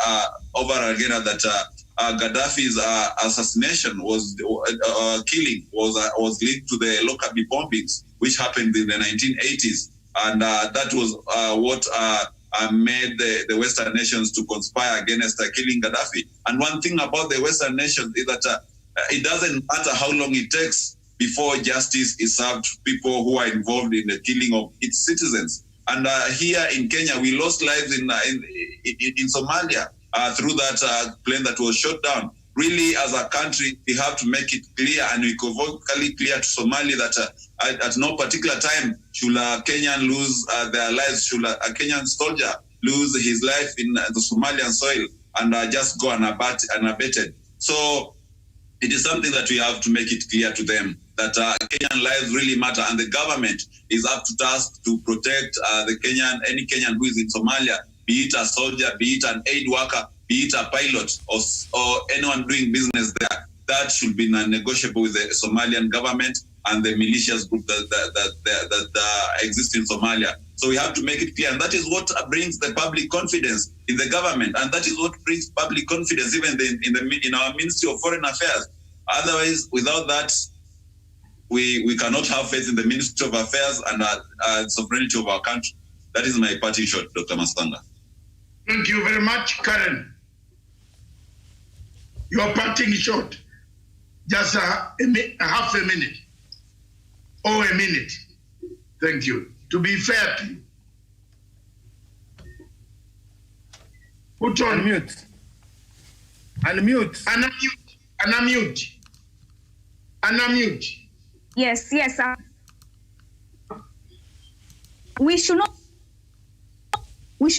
over again that Gaddafi's assassination killing was linked to the Lockerbie bombings, which happened in the 1980s, and that was what made the Western nations to conspire against killing Gaddafi. And one thing about the Western nations is that it doesn't matter how long it takes before justice is served to people who are involved in the killing of its citizens. And here in Kenya, we lost lives in Somalia through that plane that was shot down. Really, as a country, we have to make it clear and unequivocally clear to Somalia that at no particular time should a Kenyan lose their lives, should a Kenyan soldier lose his life in the Somalian soil and just go unabated. So it is something that we have to make it clear to them that Kenyan lives really matter, and the government is up to task to protect any Kenyan who is in Somalia, be it a soldier, be it an aid worker, be it a pilot, or anyone doing business there. That should be non-negotiable with the Somalian government and the militias group that exist in Somalia. So we have to make it clear, and that is what brings the public confidence in the government, and that is what brings public confidence even in our Ministry of Foreign Affairs. Otherwise, without that, we cannot have faith in the Ministry of Affairs and sovereignty of our country. That is my parting shot, Dr. Masanga. Thank you very much, Karen. Your parting shot, just half a minute or a minute. Thank you. To be fair to you. Put on Unmute. Unmute. Unmute. Yes. We should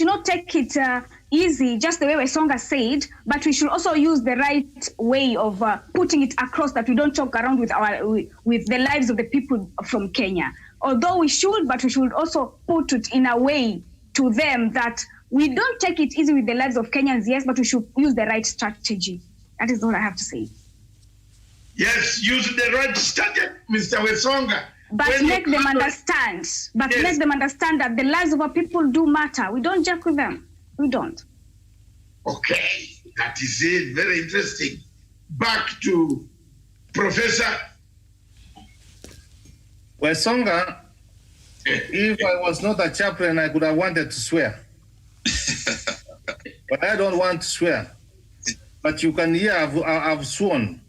not take it easy, just the way Wesonga said, but we should also use the right way of putting it across, that we don't joke around with the lives of the people from Kenya. Although we should, but we should also put it in a way to them that we don't take it easy with the lives of Kenyans, yes, but we should use the right strategy. That is all I have to say. Yes, use the right strategy, Mr. Wesonga. But make them understand. Make them understand that the lives of our people do matter. We don't joke with them. We don't. Okay, that is it. Very interesting. Back to Professor Wesonga, if I was not a chaplain, I could have wanted to swear. But I don't want to swear. But you can hear I've sworn.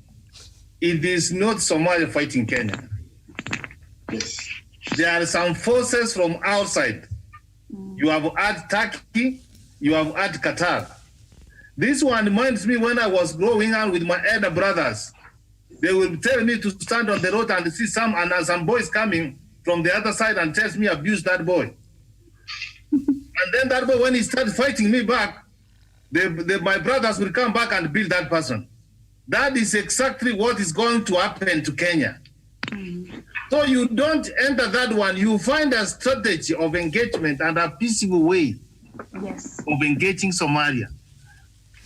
It is not Somalia fighting Kenya. Yes. There are some forces from outside. You have had Turkey, you have had Qatar. This one reminds me when I was growing up with my elder brothers. They will tell me to stand on the road and see some boys coming from the other side and tells me abuse that boy. And then that boy, when he starts fighting me back, my brothers will come back and beat that person. That is exactly what is going to happen to Kenya. So you don't enter that one. You find a strategy of engagement and a peaceful way of engaging Somalia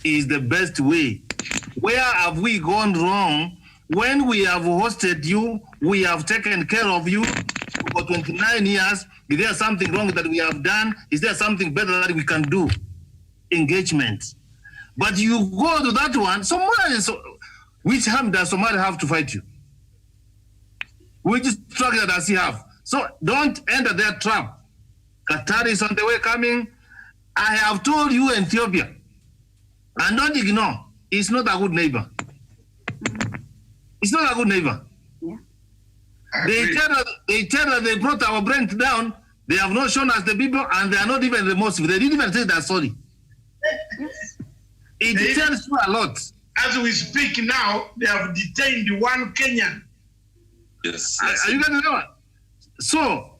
is the best way. Where have we gone wrong? When we have hosted you, we have taken care of you for 29 years. Is there something wrong that we have done? Is there something better that we can do? Engagement. But you go to that one, which harm does Somalia have to fight you? Which struggle does he have? So don't enter their trap. Qatar is on the way coming. I have told you, Ethiopia, and don't ignore, it's not a good neighbor. It's not a good neighbor. Yeah. They tell that they brought our brand down. They have not shown us the people, and they are not even remorseful. They didn't even say that sorry. It tells you a lot. As we speak now, they have detained one Kenyan. Yes. Are you getting that? So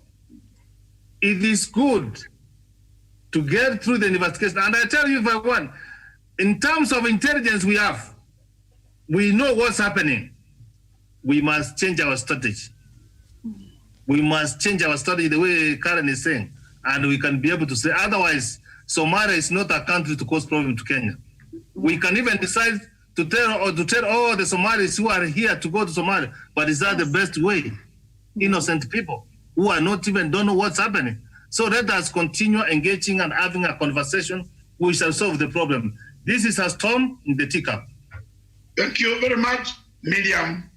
it is good to get through the investigation. And I tell you, for one, in terms of intelligence we know what's happening. We must change our strategy. We must change our strategy the way Karen is saying. And we can be able to say, otherwise, Somalia is not a country to cause problem to Kenya. We can even decide to tell all the Somalis who are here to go to Somalia, but is that the best way? Innocent people who are not even don't know what's happening. So let us continue engaging and having a conversation. We shall solve the problem. This is a storm in the teacup. Thank you very much, Miriam.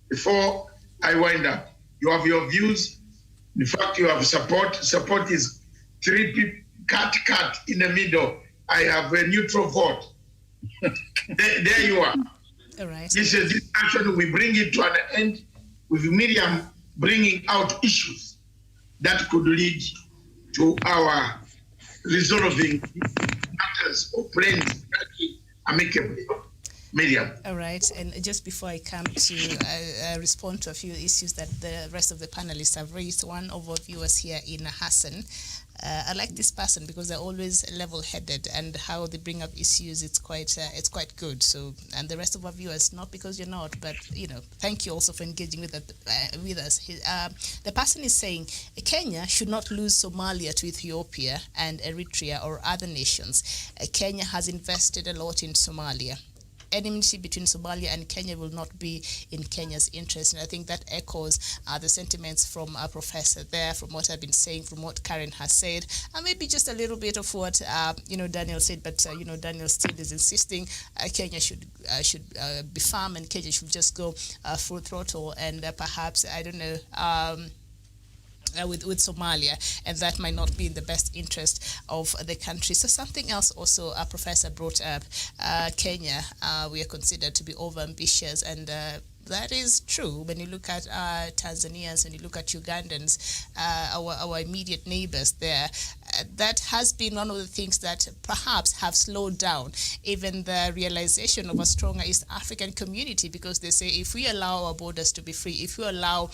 Before I wind up, you have your views. In fact, you have support. Support is 3 people, cut in the middle. I have a neutral vote. there you are. All right. This action, we bring it to an end with Miriam bringing out issues that could lead to our resolving matters or plans amicably. Miriam. All right, and just before I come to respond to a few issues that the rest of the panelists have raised, one of our viewers here in Hassan, I like this person because they're always level-headed, and how they bring up issues, it's quite good. So, and the rest of our viewers, not because you're not, but thank you also for engaging with us. The person is saying Kenya should not lose Somalia to Ethiopia and Eritrea or other nations. Kenya has invested a lot in Somalia. Enmity between Somalia and Kenya will not be in Kenya's interest. And I think that echoes the sentiments from our professor there, from what I've been saying, from what Karen has said, and maybe just a little bit of what Daniel said. But Daniel still is insisting Kenya should be firm, and Kenya should just go full throttle, and perhaps I don't know. With Somalia, and that might not be in the best interest of the country. So something else also a professor brought up, Kenya, we are considered to be over-ambitious, and that is true. When you look at Tanzanians and you look at Ugandans, our immediate neighbors there, that has been one of the things that perhaps have slowed down even the realization of a stronger East African community, because they say if we allow our borders to be free, if we allow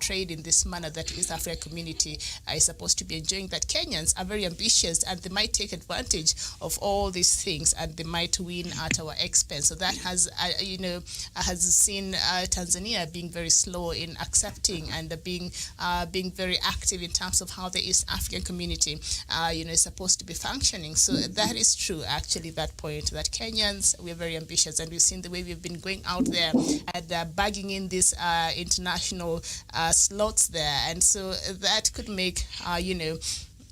trade in this manner that East African community is supposed to be enjoying, that Kenyans are very ambitious and they might take advantage of all these things and they might win at our expense. So that has seen Tanzania being very slow in accepting and being very active in terms of how the East African community is supposed to be functioning. So that is true, actually, that point, that Kenyans, we're very ambitious, and we've seen the way we've been going out there and bagging in these international slots there. And so that could make,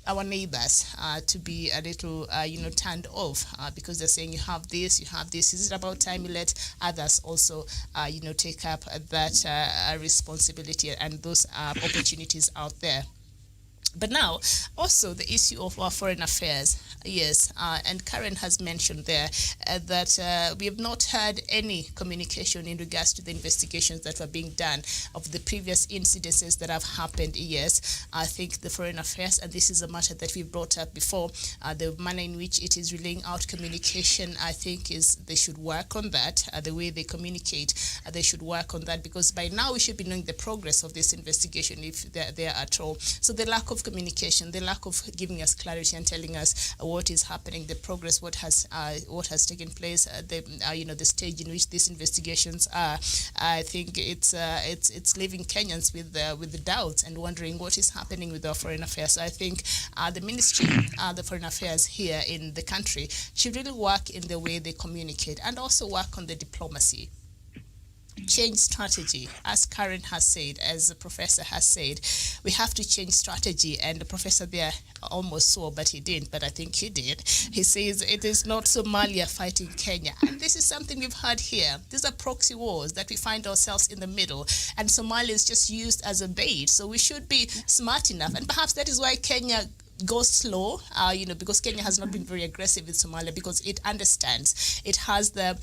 our neighbors to be a little, turned off because they're saying you have this. Is it about time you let others also, take up that responsibility and those opportunities out there? But now, also the issue of our foreign affairs, yes, and Karen has mentioned there that we have not had any communication in regards to the investigations that were being done of the previous incidences that have happened. Yes, I think the foreign affairs, and this is a matter that we brought up before, the manner in which it is relaying out communication, I think they should work on that, the way they communicate, they should work on that, because by now we should be knowing the progress of this investigation, if they're there at all. So the lack of communication, the lack of giving us clarity and telling us what is happening, the progress, what has taken place, the stage in which these investigations are. I think it's leaving Kenyans with the doubts and wondering what is happening with our foreign affairs. So I think the ministry, the foreign affairs here in the country, should really work in the way they communicate and also work on the diplomacy. change strategy, as Karen has said, as the professor has said. We have to change strategy, and the professor there almost swore, but he didn't, but I think he did. He says it is not Somalia fighting Kenya, and this is something we've heard here. These are proxy wars that we find ourselves in the middle, and Somalia is just used as a bait, so we should be smart enough, and perhaps that is why Kenya goes slow, because Kenya has not been very aggressive in Somalia, because it understands, it has the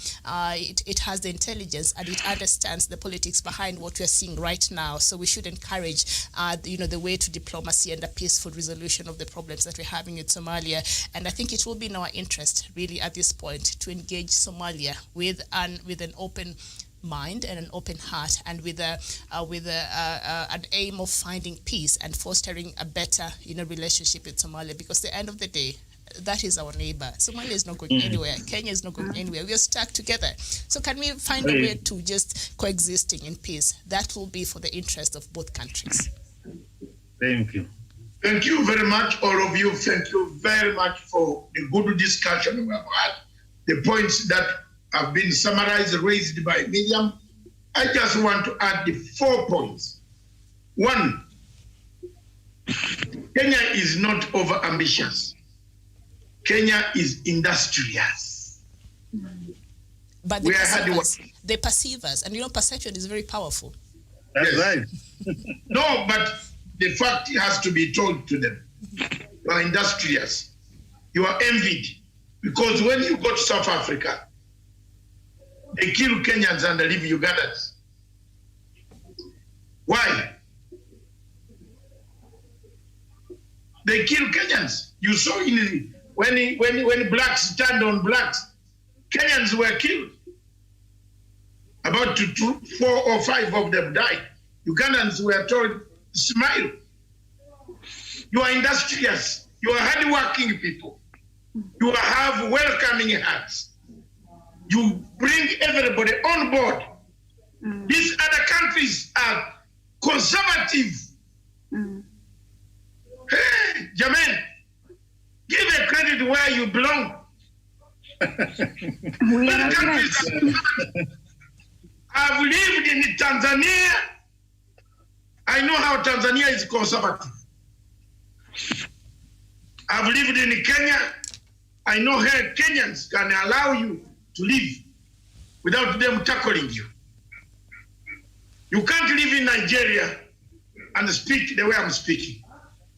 intelligence, and it understands the politics behind what we are seeing right now. So we should encourage, the way to diplomacy and a peaceful resolution of the problems that we're having in Somalia. And I think it will be in our interest, really, at this point, to engage Somalia with an open mind and an open heart, and with an aim of finding peace and fostering a better relationship with Somalia, because at the end of the day, that is our neighbor. Somalia is not going anywhere. Kenya is not going anywhere. We are stuck together. So can we find a way to just coexisting in peace? That will be for the interest of both countries. Thank you. Thank you very much, all of you. Thank you very much for the good discussion we have had. The points that have been summarized, raised by Miriam. I just want to add the 4 points. 1, Kenya is not over-ambitious. Kenya is industrious. But they perceive us, and perception is very powerful. That's right. No, but the fact has to be told to them. You are industrious. You are envied. Because when you go to South Africa, they kill Kenyans and they leave Ugandans. Why? They kill Kenyans. You saw when blacks turned on blacks, Kenyans were killed. About 4 or 5 of them died. Ugandans were told, smile. You are industrious. You are hardworking people. You have welcoming hearts. You bring everybody on board. These other countries are conservative. Hey, Jermaine, give a credit where you belong. I've lived in Tanzania. I know how Tanzania is conservative. I've lived in Kenya. I know how Kenyans can allow you to live without them tackling you. You can't live in Nigeria and speak the way I'm speaking.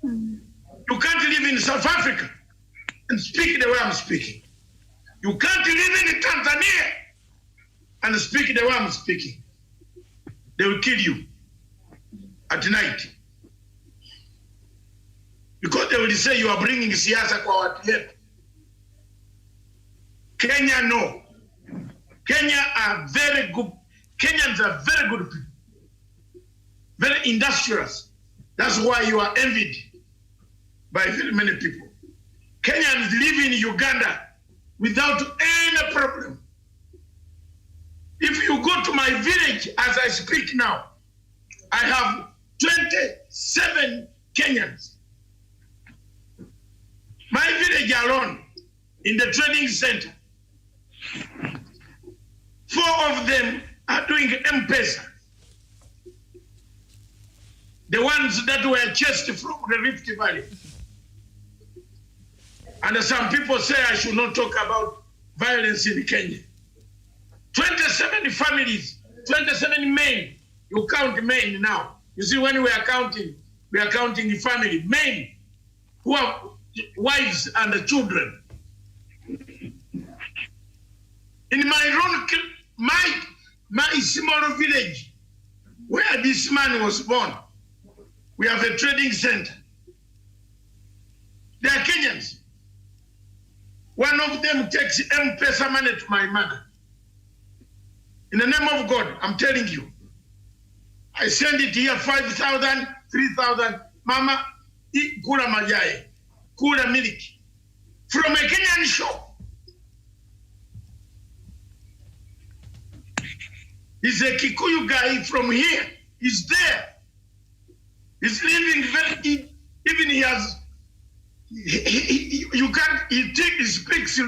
You can't live in South Africa and speak the way I'm speaking. You can't live in Tanzania and speak the way I'm speaking. They will kill you at night. Because they will say you are bringing siasa kwa watu yetu. Kenya, no. Kenya are very good. Kenyans are very good people. Very industrious. That's why you are envied by very many people. Kenyans live in Uganda without any problem. If you go to my village as I speak now, I have 27 Kenyans. My village alone, in the training center, 4 of them are doing M-Pesa. The ones that were chased from the Rift Valley. And some people say I should not talk about violence in Kenya. 27 families, 27 men. You count men now. You see, when we are counting the family, men who have wives and the children. In my small village, where this man was born, we have a trading center. They are Kenyans. One of them takes M-Pesa money to my mother. In the name of God, I'm telling you. I send it here, 5,000, 3,000. Mama, kula mayai, kula milk. From a Kenyan shop. He's a Kikuyu guy from here. He's there. He's living very, even he has, you can't, he speaks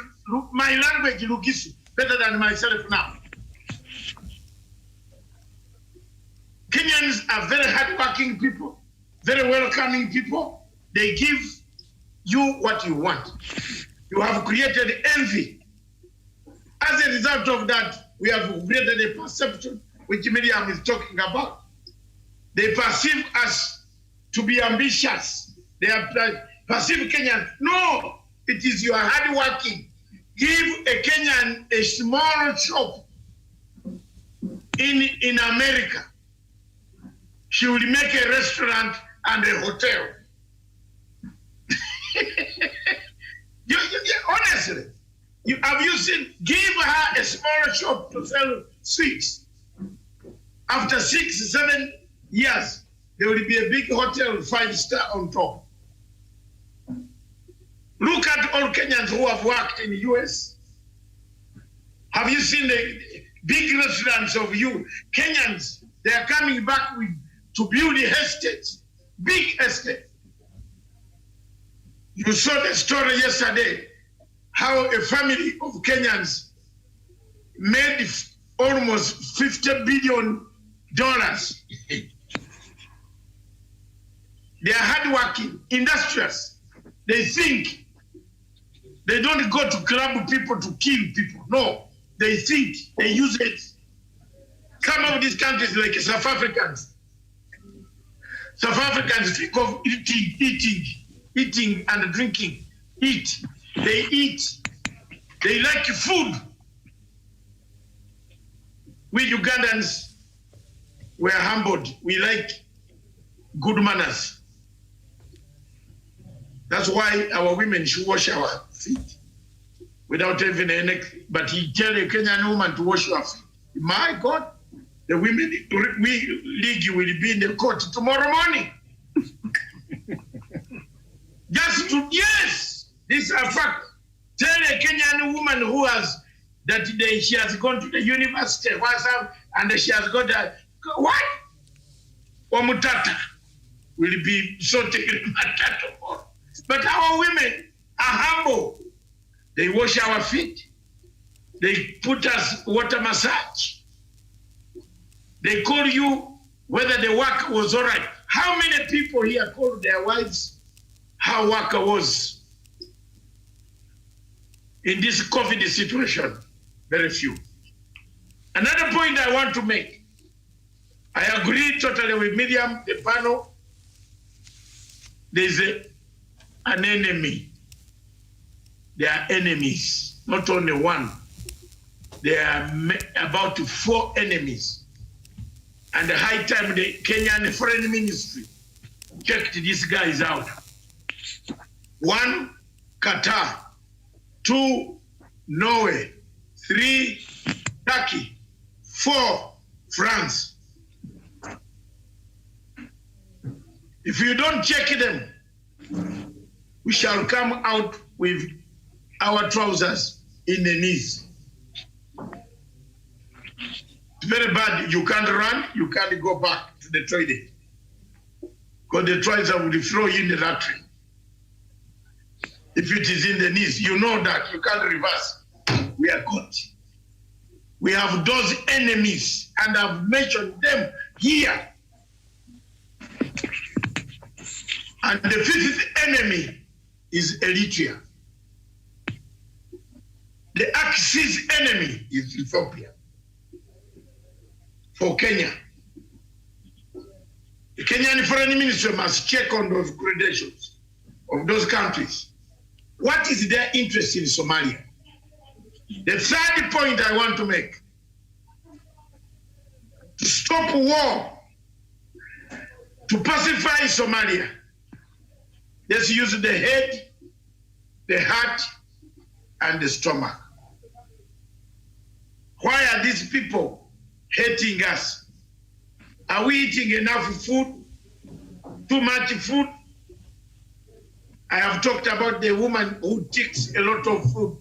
my language, Lugisu, better than myself now. Kenyans are very hardworking people, very welcoming people. They give you what you want. You have created envy. As a result of that, we have created a perception which Miriam is talking about. They perceive us to be ambitious. They perceive Kenyans. No, it is your hardworking. Give a Kenyan a small shop in America. She will make a restaurant and a hotel. Honestly, have you seen? Give her a small shop to sell sweets. After 6, 7 years, there will be a big hotel, 5-star on top. Look at all Kenyans who have worked in the US. Have you seen the big restaurants of you? Kenyans, they are coming back to build the estates, big estate. You saw the story yesterday, how a family of Kenyans made almost $50 billion. They are hardworking, industrious. They think. They don't go to club people to kill people. No, they think. They use it. Some of these countries like South Africans. South Africans think of eating and drinking. Eat. They eat. They like food. We Ugandans were humbled. We like good manners. That's why our women should wash our feet without having a neck. But he tell a Kenyan woman to wash her feet. My God, the women league will be in the court tomorrow morning. Yes, this is a fact. Tell a Kenyan woman who has she has gone to the university and she has got a what? Omutata will be so taken matata. But our women are humble. They wash our feet. They put us water massage. They call you whether the work was all right. How many people here called their wives how work was in this COVID situation? Very few. Another point I want to make. I agree totally with Miriam, the panel. There's an enemy. There are enemies, not only one. There are about 4 enemies. And the high time the Kenyan Foreign Ministry checked these guys out. 1, Qatar. 2, Norway. 3, Turkey. 4, France. If you don't check them, we shall come out with our trousers in the knees. It's very bad. You can't run, you can't go back to the toilet. Because the trouser will throw you in the latrine. If it is in the knees, you know that you can't reverse. We are caught. We have those enemies, and I've mentioned them here. And the 5th enemy is Eritrea. The Axis enemy is Ethiopia. For Kenya. The Kenyan Foreign Ministry must check on those credentials of those countries. What is their interest in Somalia? The 3rd point I want to make. To stop war, to pacify Somalia, let's use the head, the heart, and the stomach. Why are these people hating us? Are we eating enough food? Too much food? I have talked about the woman who takes a lot of food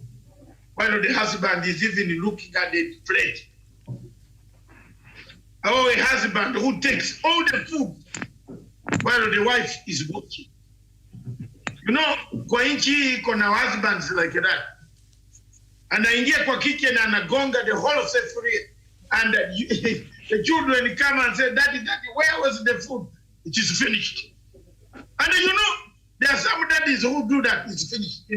while the husband is even looking at the plate. Or a husband who takes all the food while the wife is watching. You know, kwa nchi iko na husbands like that. Anaingia kwa kitchen and anagonga the whole sufuria. And The children come and say, Daddy, where was the food? It is finished. And you know, there are some daddies who do that. It's finished.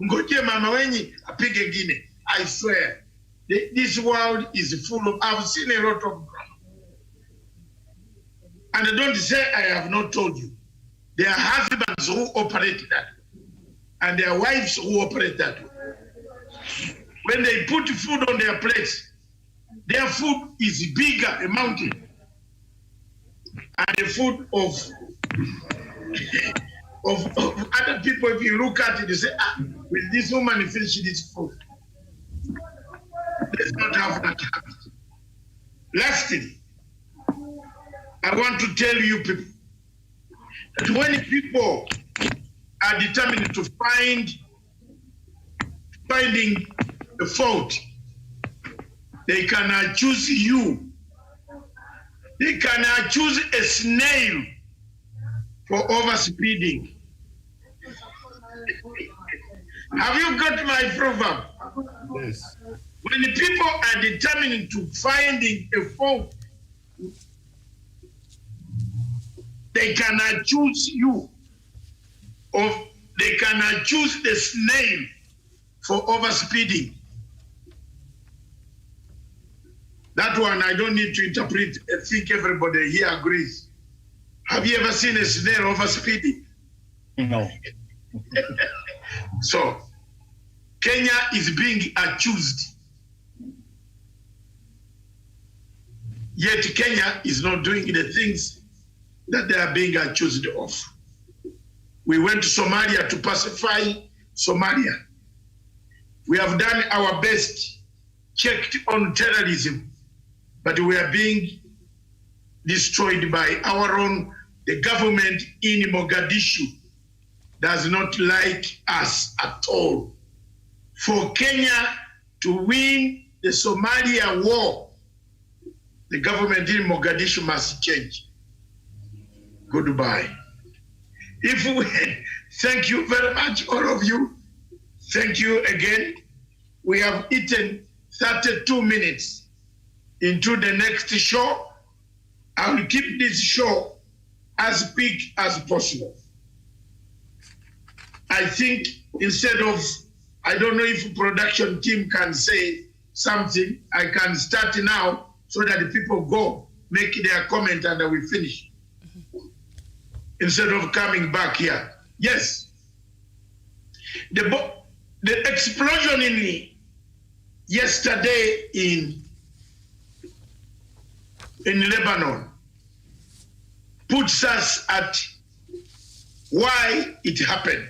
Ngoje mama wenye apige gine. I swear, this world is full of, I've seen a lot of drama. And don't say I have not told you. There are husbands who operate that way, and there are wives who operate that way. When they put food on their plates, their food is bigger, a mountain. And the food of other people, if you look at it, you say, will this woman finish this food? Let's not have that habit. Lastly, I want to tell you people that when people are determined to finding a fault, they can choose you. They can choose a snail for overspeeding. Have you got my proverb? Yes. When the people are determined to finding a fault, they cannot choose you, or they cannot choose the snail for overspeeding. That one I don't need to interpret. I think everybody here agrees. Have you ever seen a snail overspeeding? No. So, Kenya is being accused. Yet Kenya is not doing the things that they are being accused of. We went to Somalia to pacify Somalia. We have done our best, checked on terrorism, but we are being destroyed by our own. The government in Mogadishu does not like us at all. For Kenya to win the Somalia war, the government in Mogadishu must change. Goodbye. Thank you very much, all of you. Thank you again. We have eaten 32 minutes into the next show. I will keep this show as big as possible. I think instead of, I don't know if production team can say something, I can start now so that the people go, make their comment and we finish. Instead of coming back here. Yes. The explosion yesterday in Lebanon puts us at why it happened.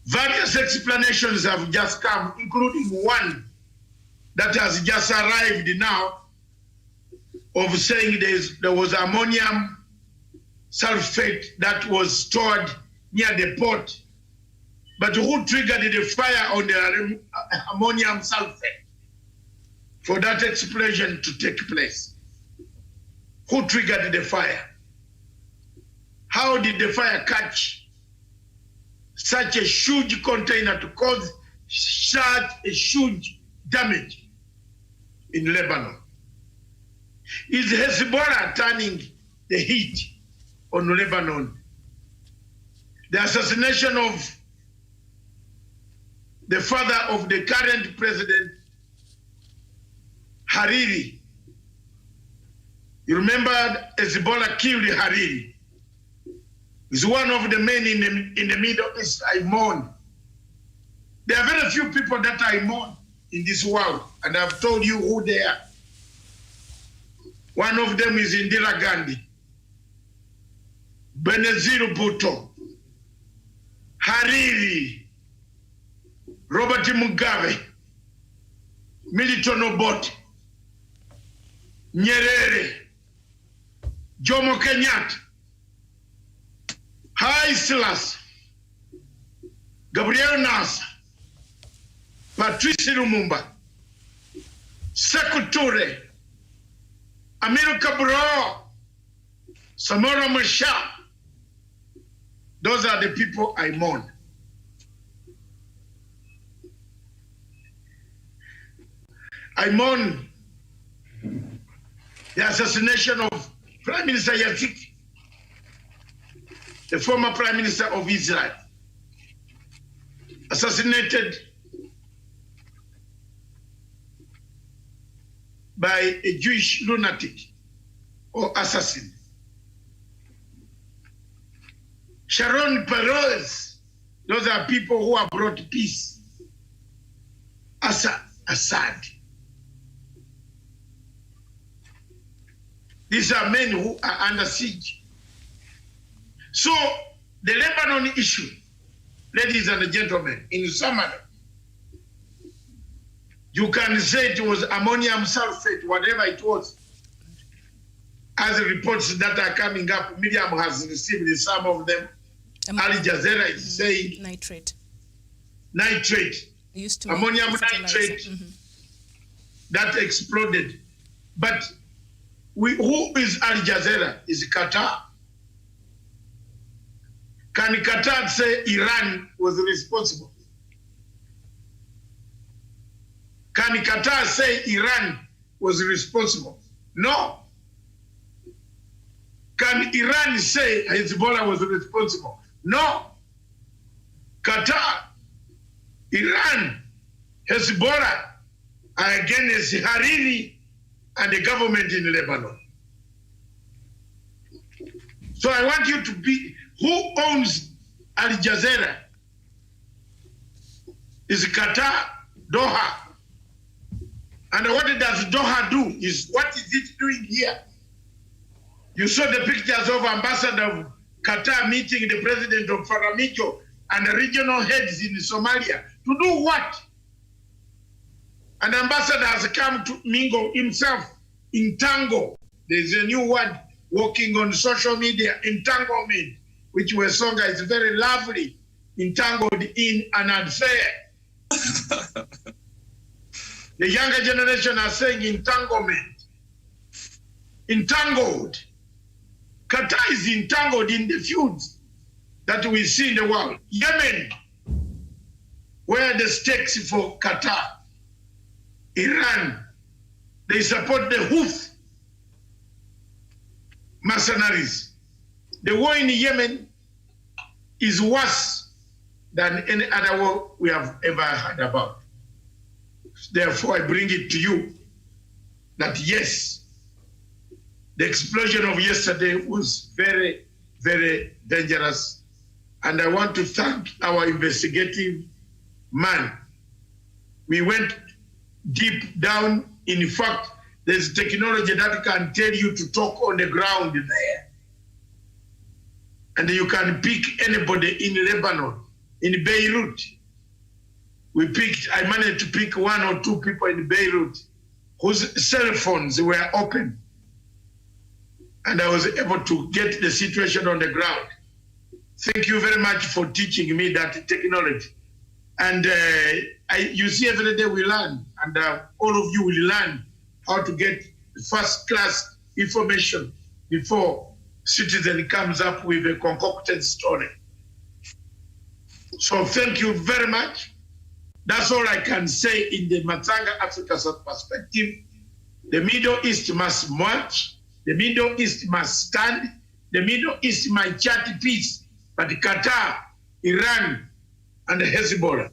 Various explanations have just come, including one that has just arrived now of saying there was ammonium sulfate that was stored near the port. But who triggered the fire on the ammonium sulfate for that explosion to take place? Who triggered the fire? How did the fire catch such a huge container to cause such a huge damage in Lebanon? Is Hezbollah turning the heat on Lebanon? The assassination of the father of the current president, Hariri. You remember Hezbollah killed Hariri. He's one of the men in the Middle East I mourn. There are very few people that I mourn in this world, and I've told you who they are. One of them is Indira Gandhi, Benazir Bhutto, Hariri, Robert Mugabe, Milton Obote, Nyerere, Jomo Kenyatta, Haile Selassie, Gabriel Nasser, Patrice Lumumba, Sekou Touré, Amilcar Cabral, Samora Machel. Those are the people I mourn. I mourn the assassination of Prime Minister Yazik, the former Prime Minister of Israel, assassinated by a Jewish lunatic or assassin. Sharon Peres, those are people who have brought peace. Assad. These are men who are under siege. So the Lebanon issue, ladies and gentlemen, in summary, you can say it was ammonium sulfate, whatever it was. As the reports that are coming up, Miriam has received some of them. Al Jazeera is saying nitrate. Used to ammonium nitrate that exploded. But who is Al Jazeera? Is Qatar. Can Qatar say Iran was responsible? Can Qatar say Iran was responsible? No. Can Iran say Hezbollah was responsible? No. Qatar, Iran, Hezbollah are against Hariri and the government in Lebanon. So I want you to be, who owns Al Jazeera? Is Qatar, Doha. And what does Doha do? What is it doing here? You saw the pictures of Ambassador of Qatar meeting the president of Faramijo and the regional heads in Somalia. To do what? An ambassador has come to mingle himself, entangle. There's a new word working on social media, entanglement, which Wesonga is very lovely, entangled in an affair. The younger generation are saying entanglement. Entangled. Qatar is entangled in the feuds that we see in the world. Yemen, where the stakes for Qatar. Iran, they support the Houthi mercenaries. The war in Yemen is worse than any other war we have ever heard about. Therefore, I bring it to you that yes, the explosion of yesterday was very, very dangerous. And I want to thank our investigative man. We went deep down. In fact, there's technology that can tell you to talk on the ground there. And you can pick anybody in Lebanon, in Beirut. I managed to pick 1 or 2 people in Beirut whose cell phones were open. And I was able to get the situation on the ground. Thank you very much for teaching me that technology. And you see, every day we learn, and all of you will learn how to get first-class information before citizen comes up with a concocted story. So thank you very much. That's all I can say in the Matanga Africa perspective. The Middle East must march. The Middle East must stand. The Middle East might chart peace. But Qatar, Iran, and Hezbollah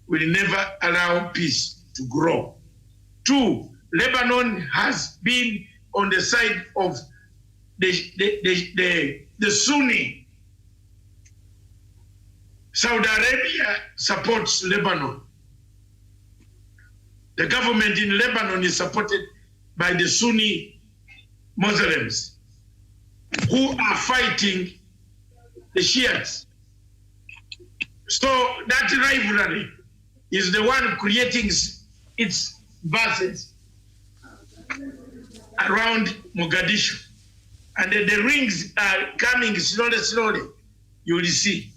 will never allow peace to grow. 2, Lebanon has been on the side of the Sunni. Saudi Arabia supports Lebanon. The government in Lebanon is supported by the Sunni Muslims who are fighting the Shiites. So that rivalry is the one creating its bases around Mogadishu. And the rings are coming slowly. You will see.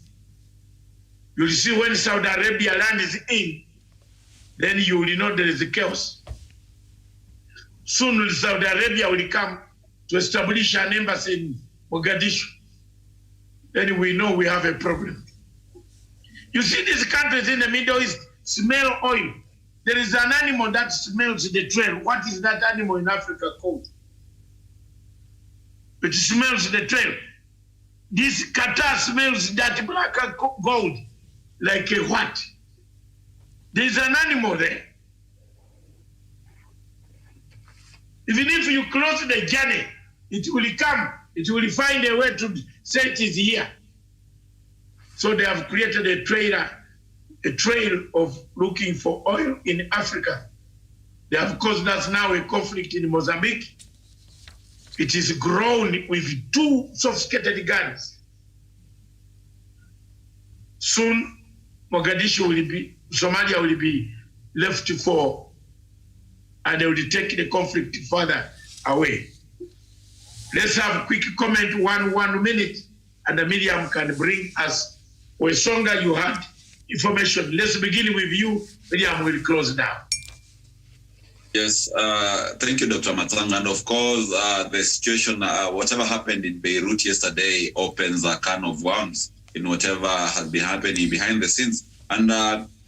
You will see when Saudi Arabia land is in, then you will know there is a chaos. Soon Saudi Arabia will come to establish an embassy in Mogadishu. Then we know we have a problem. You see, these countries in the Middle East smell oil. There is an animal that smells the trail. What is that animal in Africa called? It smells the trail. This Qatar smells that black gold like a what? There's an animal there. Even if you close the journey, it will come. It will find a way to say it is here. So they have created a trail of looking for oil in Africa. They have caused us now a conflict in Mozambique. It is grown with 2 sophisticated guns. Soon, Somalia will be left for, and they will take the conflict further away. Let's have a quick comment, one minute, and the Miriam can bring us, or Songa, you had information. Let's begin with you. Miriam will close down. Yes, thank you, Dr. Matsang. And of course, the situation, whatever happened in Beirut yesterday opens a can of worms in whatever has been happening behind the scenes. And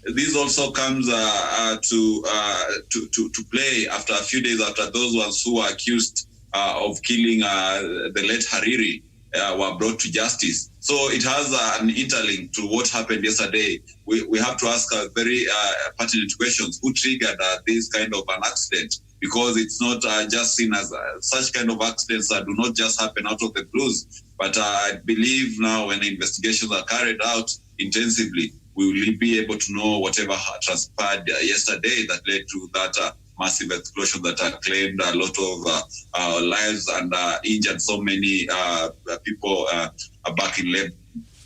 this also comes to play after a few days after those ones who were accused of killing the late Hariri were brought to justice. So it has an interlink to what happened yesterday. We have to ask very pertinent questions. Who triggered this kind of an accident? Because it's not just seen as such kind of accidents that do not just happen out of the blues. But I believe now when investigations are carried out intensively, we will be able to know whatever transpired yesterday that led to that massive explosion that claimed a lot of lives and injured so many people back in Lebanon.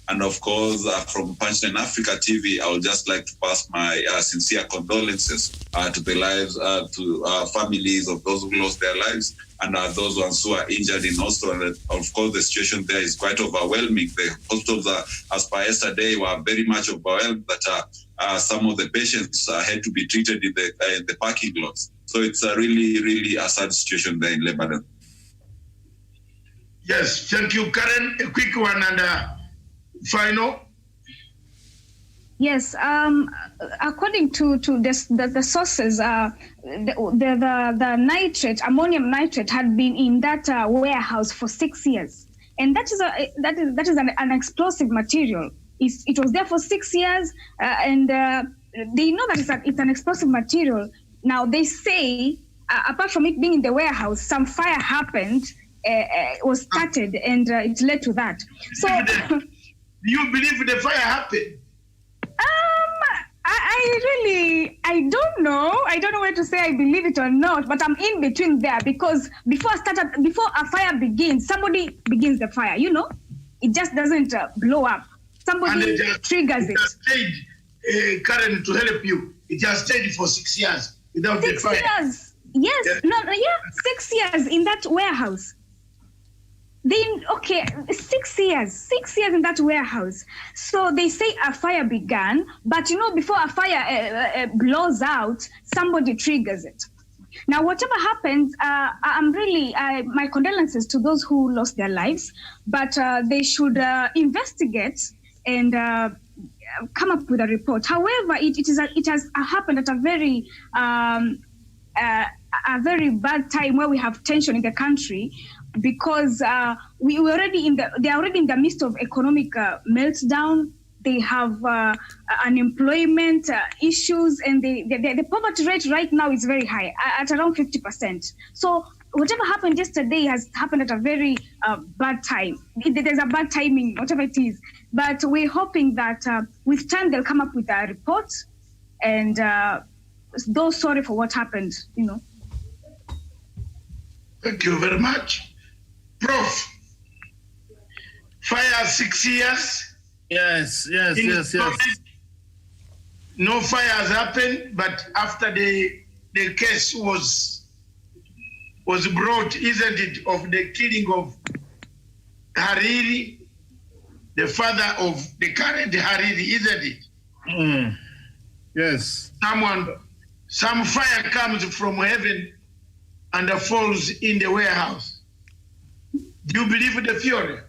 And of course, from Punchline Africa TV, I would just like to pass my sincere condolences to the lives, to families of those who lost their lives and those ones who are injured in hospital. And of course, the situation there is quite overwhelming. The hospitals, as per yesterday, were very much overwhelmed that some of the patients had to be treated in the parking lots. So it's a really, really a sad situation there in Lebanon. Yes, thank you, Karen. A quick one and final. Yes, according to the sources, the nitrate, ammonium nitrate, had been in that warehouse for 6 years, and that is an explosive material. It was there for 6 years, and they know that it's an explosive material. Now they say, apart from it being in the warehouse, some fire happened, was started, and it led to that. So, do you believe the fire happened? I don't know. I don't know where to say I believe it or not, but I'm in between there, because before a fire begins, somebody begins the fire, you know? It just doesn't blow up. Somebody triggers it. Stayed, Karen, to help you, it just stayed for 6 years without the fire. 6 years. Yes. Yeah. No, yeah, 6 years in that warehouse. 6 years. 6 years in that warehouse. So they say a fire began, but you know, before a fire blows out, somebody triggers it. Now, whatever happens, my condolences to those who lost their lives, but they should investigate and come up with a report. However, it has happened at a very bad time where we have tension in the country, because they're already in the midst of economic meltdown. They have unemployment issues, and the poverty rate right now is very high, at around 50%. So whatever happened yesterday has happened at a very bad time. There's a bad timing, whatever it is. But we're hoping that with time they'll come up with a report, and those sorry for what happened, you know. Thank you very much. Prof, fire 6 years. Yes. No fire has happened, but after the case was brought, isn't it, of the killing of Hariri, the father of the current Hariri, isn't it? Yes. Some fire comes from heaven and falls in the warehouse. Do you believe in the theory?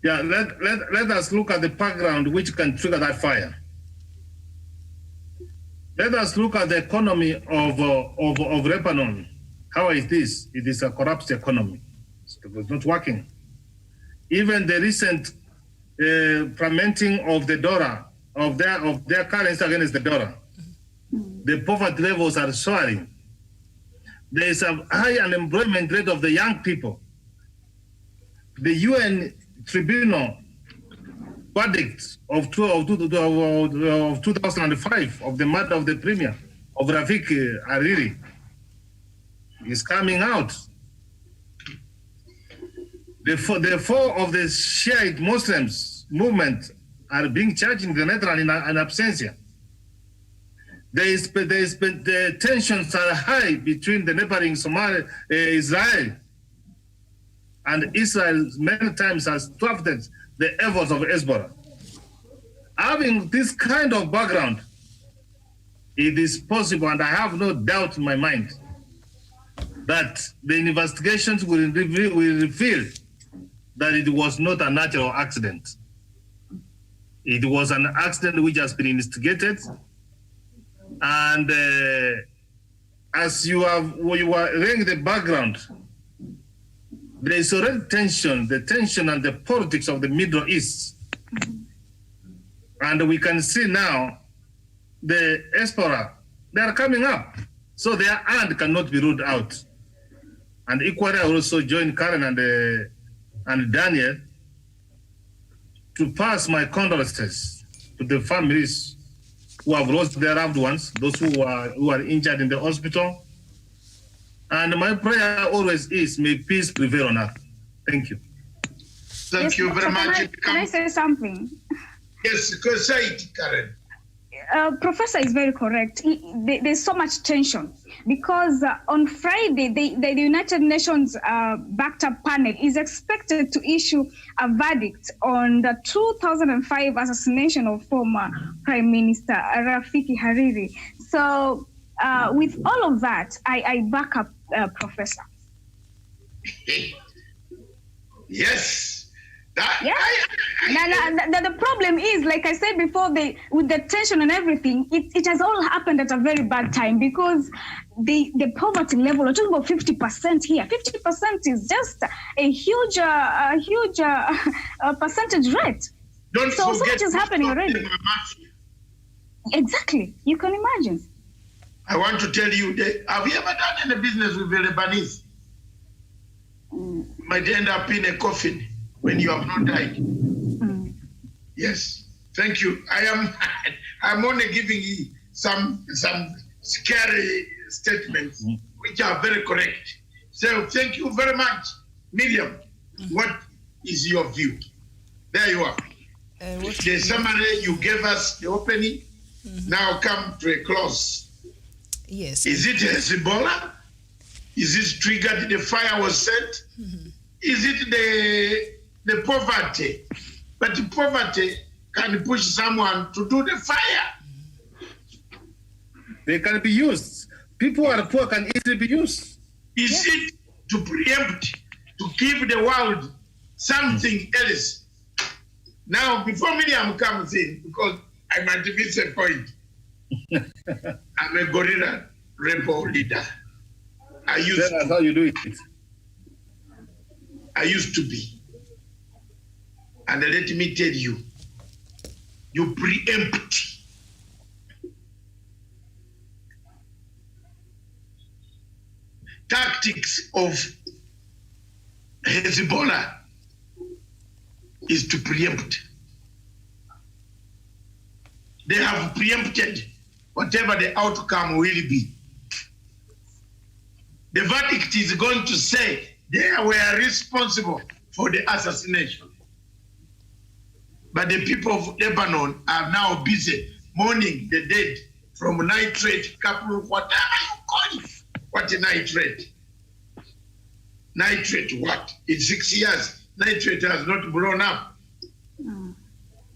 Yeah, let us look at the background which can trigger that fire. Let us look at the economy of Lebanon. How is this? It is a corrupt economy. It was not working. Even the recent fermenting of the dollar, of their currency against the dollar, the poverty levels are soaring. There is a high unemployment rate of the young people. The UN Tribunal verdict of 2005 of the murder of the premier of Rafik Hariri is coming out. The four of the Shiite Muslims movement are being charged in the Netherlands in absentia. The tensions are high between the neighboring Somalia, Israel, and Israel many times has thwarted the efforts of Hezbollah. Having this kind of background, it is possible, and I have no doubt in my mind, that the investigations will reveal that it was not a natural accident. It was an accident which has been investigated, and as you are laying the background, there is already tension, the tension and the politics of the Middle East. And we can see now the Hezbollah, they are coming up. So their hand cannot be ruled out. And equally, I also join Karen and Daniel to pass my condolences to the families who have lost their loved ones, those who are injured in the hospital. And my prayer always is, may peace prevail on earth. Thank you. Thank you very much. Can I say something? Yes, say it, Karen. Professor is very correct. There's so much tension because on Friday, the United Nations backed up panel is expected to issue a verdict on the 2005 assassination of former Prime Minister Rafiki Hariri. So with all of that, I back up Professor. Yes. The problem is, like I said before, with the tension and everything, it has all happened at a very bad time because the poverty level, we're talking about 50% here. 50% is just a huge percentage rate. So much is happening already. Exactly. You can imagine. I want to tell you, have you ever done any business with the Lebanese? You might end up in a coffin when you have not died. Yes, thank you. I'm only giving you some scary statements which are very correct. So thank you very much, Miriam. What is your view? There you are. The summary you gave us, the opening, now come to a close. Yes. Is it Hezbollah? Is it triggered? The fire was set? Is it the poverty? But the poverty can push someone to do the fire. They can be used. People who are poor can easily be used. Is it to preempt, to give the world something else? Now, before Miriam comes in, because I might miss a point, I'm a gorilla rebel leader. That's how you do it. I used to be. And let me tell you, you preempt. Tactics of Hezbollah is to preempt. They have preempted whatever the outcome will be. The verdict is going to say they were responsible for the assassination. But the people of Lebanon are now busy mourning the dead from nitrate, whatever you call it. What a nitrate? Nitrate what? In 6 years, nitrate has not blown up.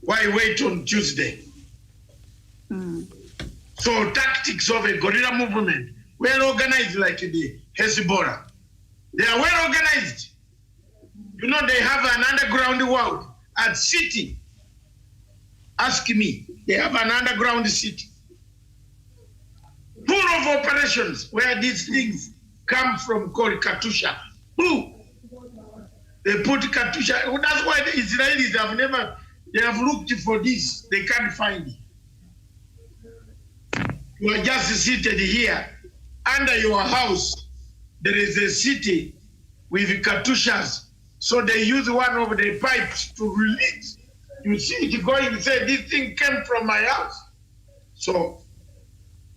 Why wait on Tuesday? So tactics of a guerrilla movement, well organized like the Hezbollah. They are well organized. You know, they have an underground world at city. Ask me, they have an underground city. Full of operations where these things come from called Katusha. Who? They put Katusha. Well, that's why the Israelis they have looked for this. They can't find it. You are just seated here under your house. There is a city with Katushas. So they use one of the pipes to release. You see it going, say, this thing came from my house. So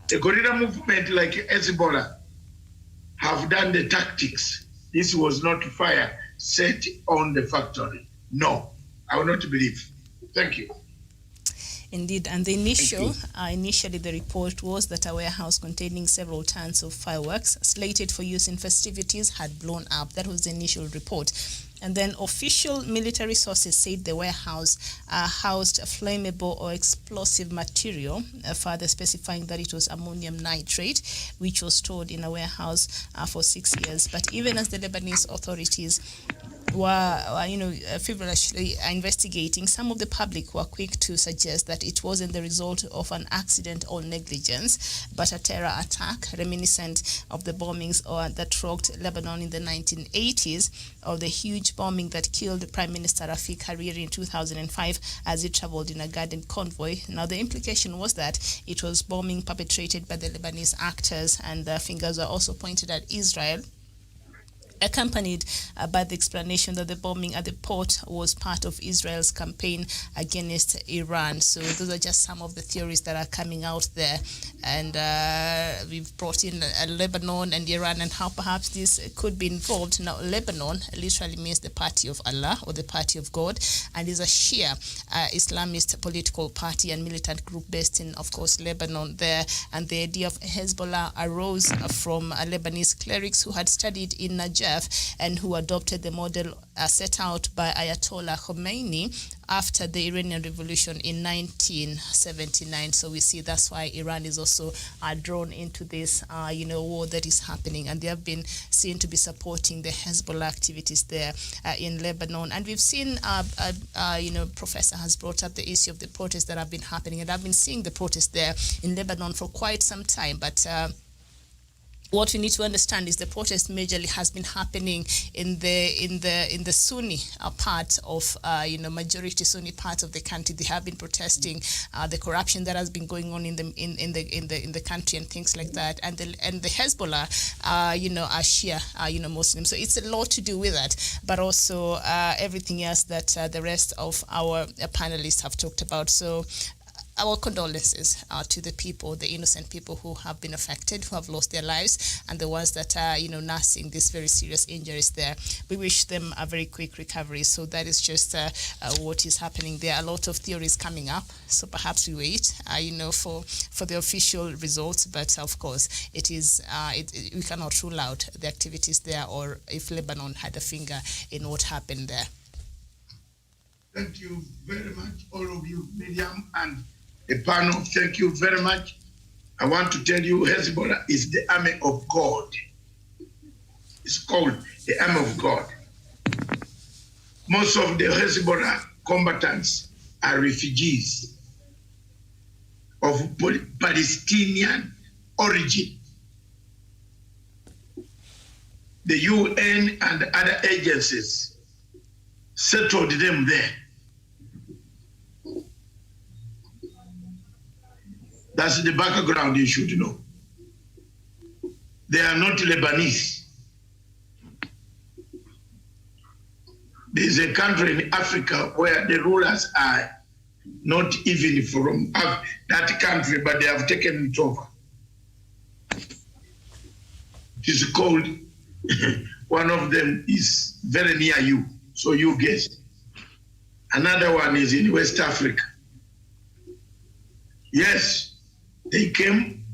the guerrilla movement like Hezbollah have done the tactics. This was not fire set on the factory. No, I will not believe. Thank you. Indeed, and initially the report was that a warehouse containing several tons of fireworks slated for use in festivities had blown up. That was the initial report. And then official military sources said the warehouse housed flammable or explosive material, further specifying that it was ammonium nitrate, which was stored in a warehouse for 6 years. But even as the Lebanese authorities were feverishly investigating, some of the public were quick to suggest that it wasn't the result of an accident or negligence, but a terror attack reminiscent of the bombings that rocked Lebanon in the 1980s, or the huge bombing that killed Prime Minister Rafik Hariri in 2005 as he traveled in a guided convoy. Now, the implication was that it was bombing perpetrated by the Lebanese actors, and fingers were also pointed at Israel, accompanied by the explanation that the bombing at the port was part of Israel's campaign against Iran. So those are just some of the theories that are coming out there. And we've brought in Lebanon and Iran and how perhaps this could be involved. Now, Lebanon literally means the party of Allah or the party of God, and is a Shia Islamist political party and militant group based in, of course, Lebanon there. And the idea of Hezbollah arose from Lebanese clerics who had studied in Najaf and who adopted the model set out by Ayatollah Khomeini after the Iranian Revolution in 1979. So we see that's why Iran is also drawn into this, war that is happening, and they have been seen to be supporting the Hezbollah activities there in Lebanon. And we've seen, Professor has brought up the issue of the protests that have been happening, and I've been seeing the protests there in Lebanon for quite some time, but what we need to understand is the protest majorly has been happening in the Sunni part of majority Sunni part of the country. They have been protesting the corruption that has been going on in the country and things like that. And the Hezbollah, are Shia, Muslims. So it's a lot to do with that, but also everything else that the rest of our panelists have talked about. So our condolences to the people, the innocent people who have been affected, who have lost their lives, and the ones that are, nursing these very serious injuries there. We wish them a very quick recovery. So that is just what is happening there. A lot of theories coming up. So perhaps we wait, for the official results. But of course, it is we cannot rule out the activities there, or if Lebanon had a finger in what happened there. Thank you very much, all of you, Miriam and the panel. Thank you very much. I want to tell you, Hezbollah is the army of God. It's called the army of God. Most of the Hezbollah combatants are refugees of Palestinian origin. The UN and other agencies settled them there. That's the background you should know. They are not Lebanese. There's a country in Africa where the rulers are not even from that country, but they have taken it over. It is called, one of them is very near you, so you guess. Another one is in West Africa. Yes. They came,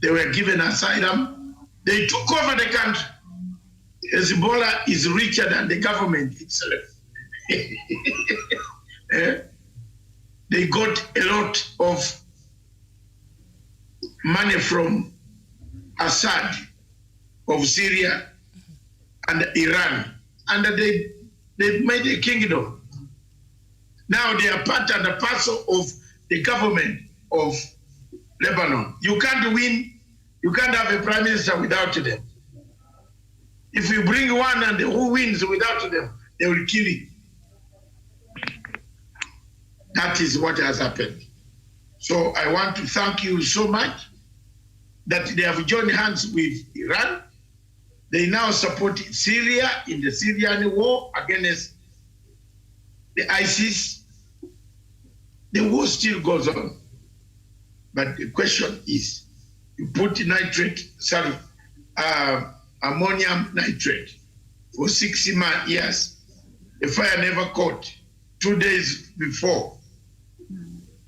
they were given asylum, they took over the country. Hezbollah is richer than the government itself. They got a lot of money from Assad of Syria and Iran, and they made a kingdom. Now they are part and parcel of the government of Lebanon. You can't win, you can't have a prime minister without them. If you bring one and who wins without them, they will kill you. That is what has happened. So I want to thank you so much that they have joined hands with Iran. They now support Syria in the Syrian war against the ISIS. The war still goes on. But the question is, you put ammonium nitrate for 60 years. The fire never caught. 2 days before,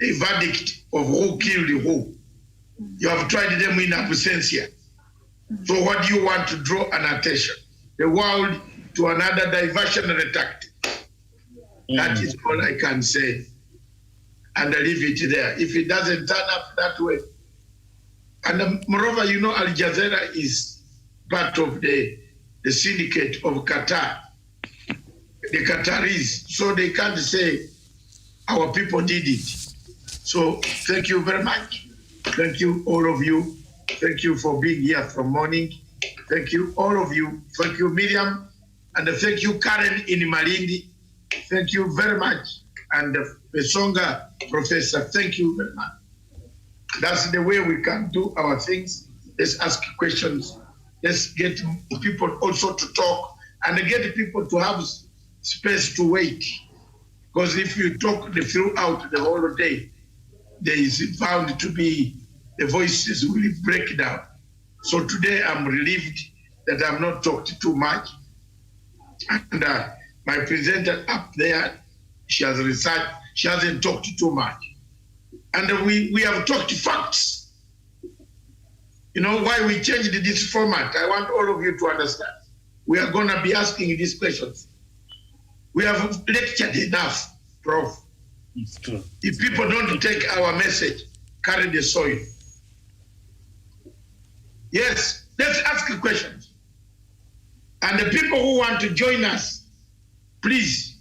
the verdict of who killed who. You have tried them in absentia. So what do you want to draw an attention? The world to another diversionary tactic. That is all I can say. And I leave it there. If it doesn't turn up that way. And moreover, you know, Al Jazeera is part of the syndicate of Qatar, the Qataris. So they can't say our people did it. So thank you very much. Thank you, all of you. Thank you for being here from morning. Thank you, all of you. Thank you, Miriam. And thank you, Karen in Malindi. Thank you very much. And Pesonga, Professor, thank you very much. That's the way we can do our things. Let's ask questions. Let's get people also to talk and get people to have space to wait. Because if you talk throughout the whole day, there is bound to be the voices will break down. So today I'm relieved that I'm not talked too much. And my presenter up there, she has researched, she hasn't talked too much. And we have talked facts. You know why we changed this format? I want all of you to understand. We are going to be asking these questions. We have lectured enough, Prof. It's true. If people don't take our message, carry the soil. Yes, let's ask questions. And the people who want to join us, please,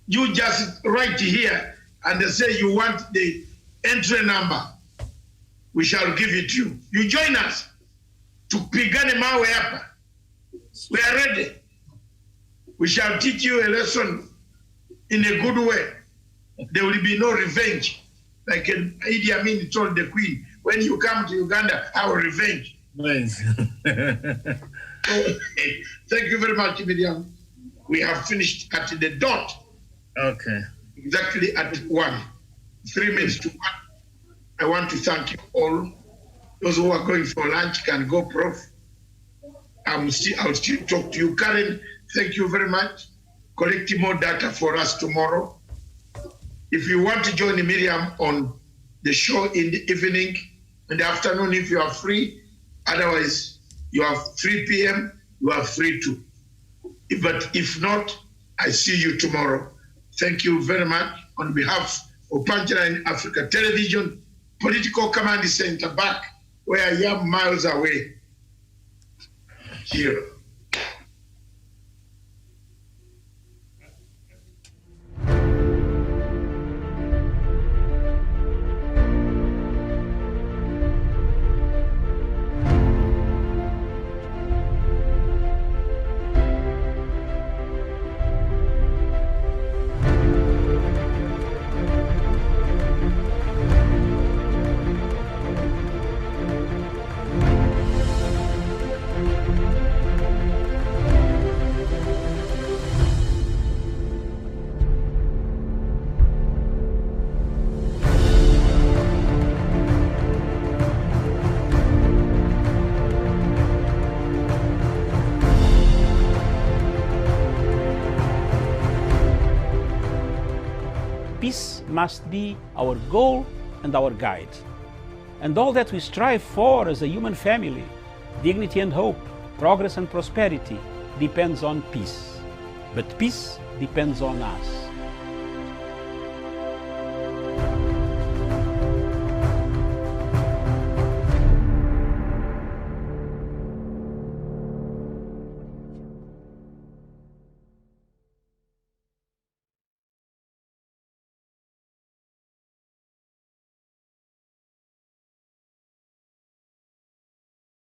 you just write here and they say you want the entry number. We shall give it to you. You join us to pigane mawe hapa. We are ready. We shall teach you a lesson in a good way. There will be no revenge. Like Idi Amin told the Queen, when you come to Uganda, I will revenge. Nice. So, thank you very much, Miriam. We have finished at the dot. Okay. Exactly at 1. 3 minutes to 1. I want to thank you all. Those who are going for lunch can go, Prof. I'll still talk to you. Karen, thank you very much. Collecting more data for us tomorrow. If you want to join Miriam on the show in the evening, in the afternoon, if you are free, otherwise you are 3 p.m., you are free too. But if not, I see you tomorrow. Thank you very much on behalf of Punchline Africa Television, Political Command Center back where I am miles away. Here. Peace must be our goal and our guide. And all that we strive for as a human family, dignity and hope, progress and prosperity, depends on peace. But peace depends on us.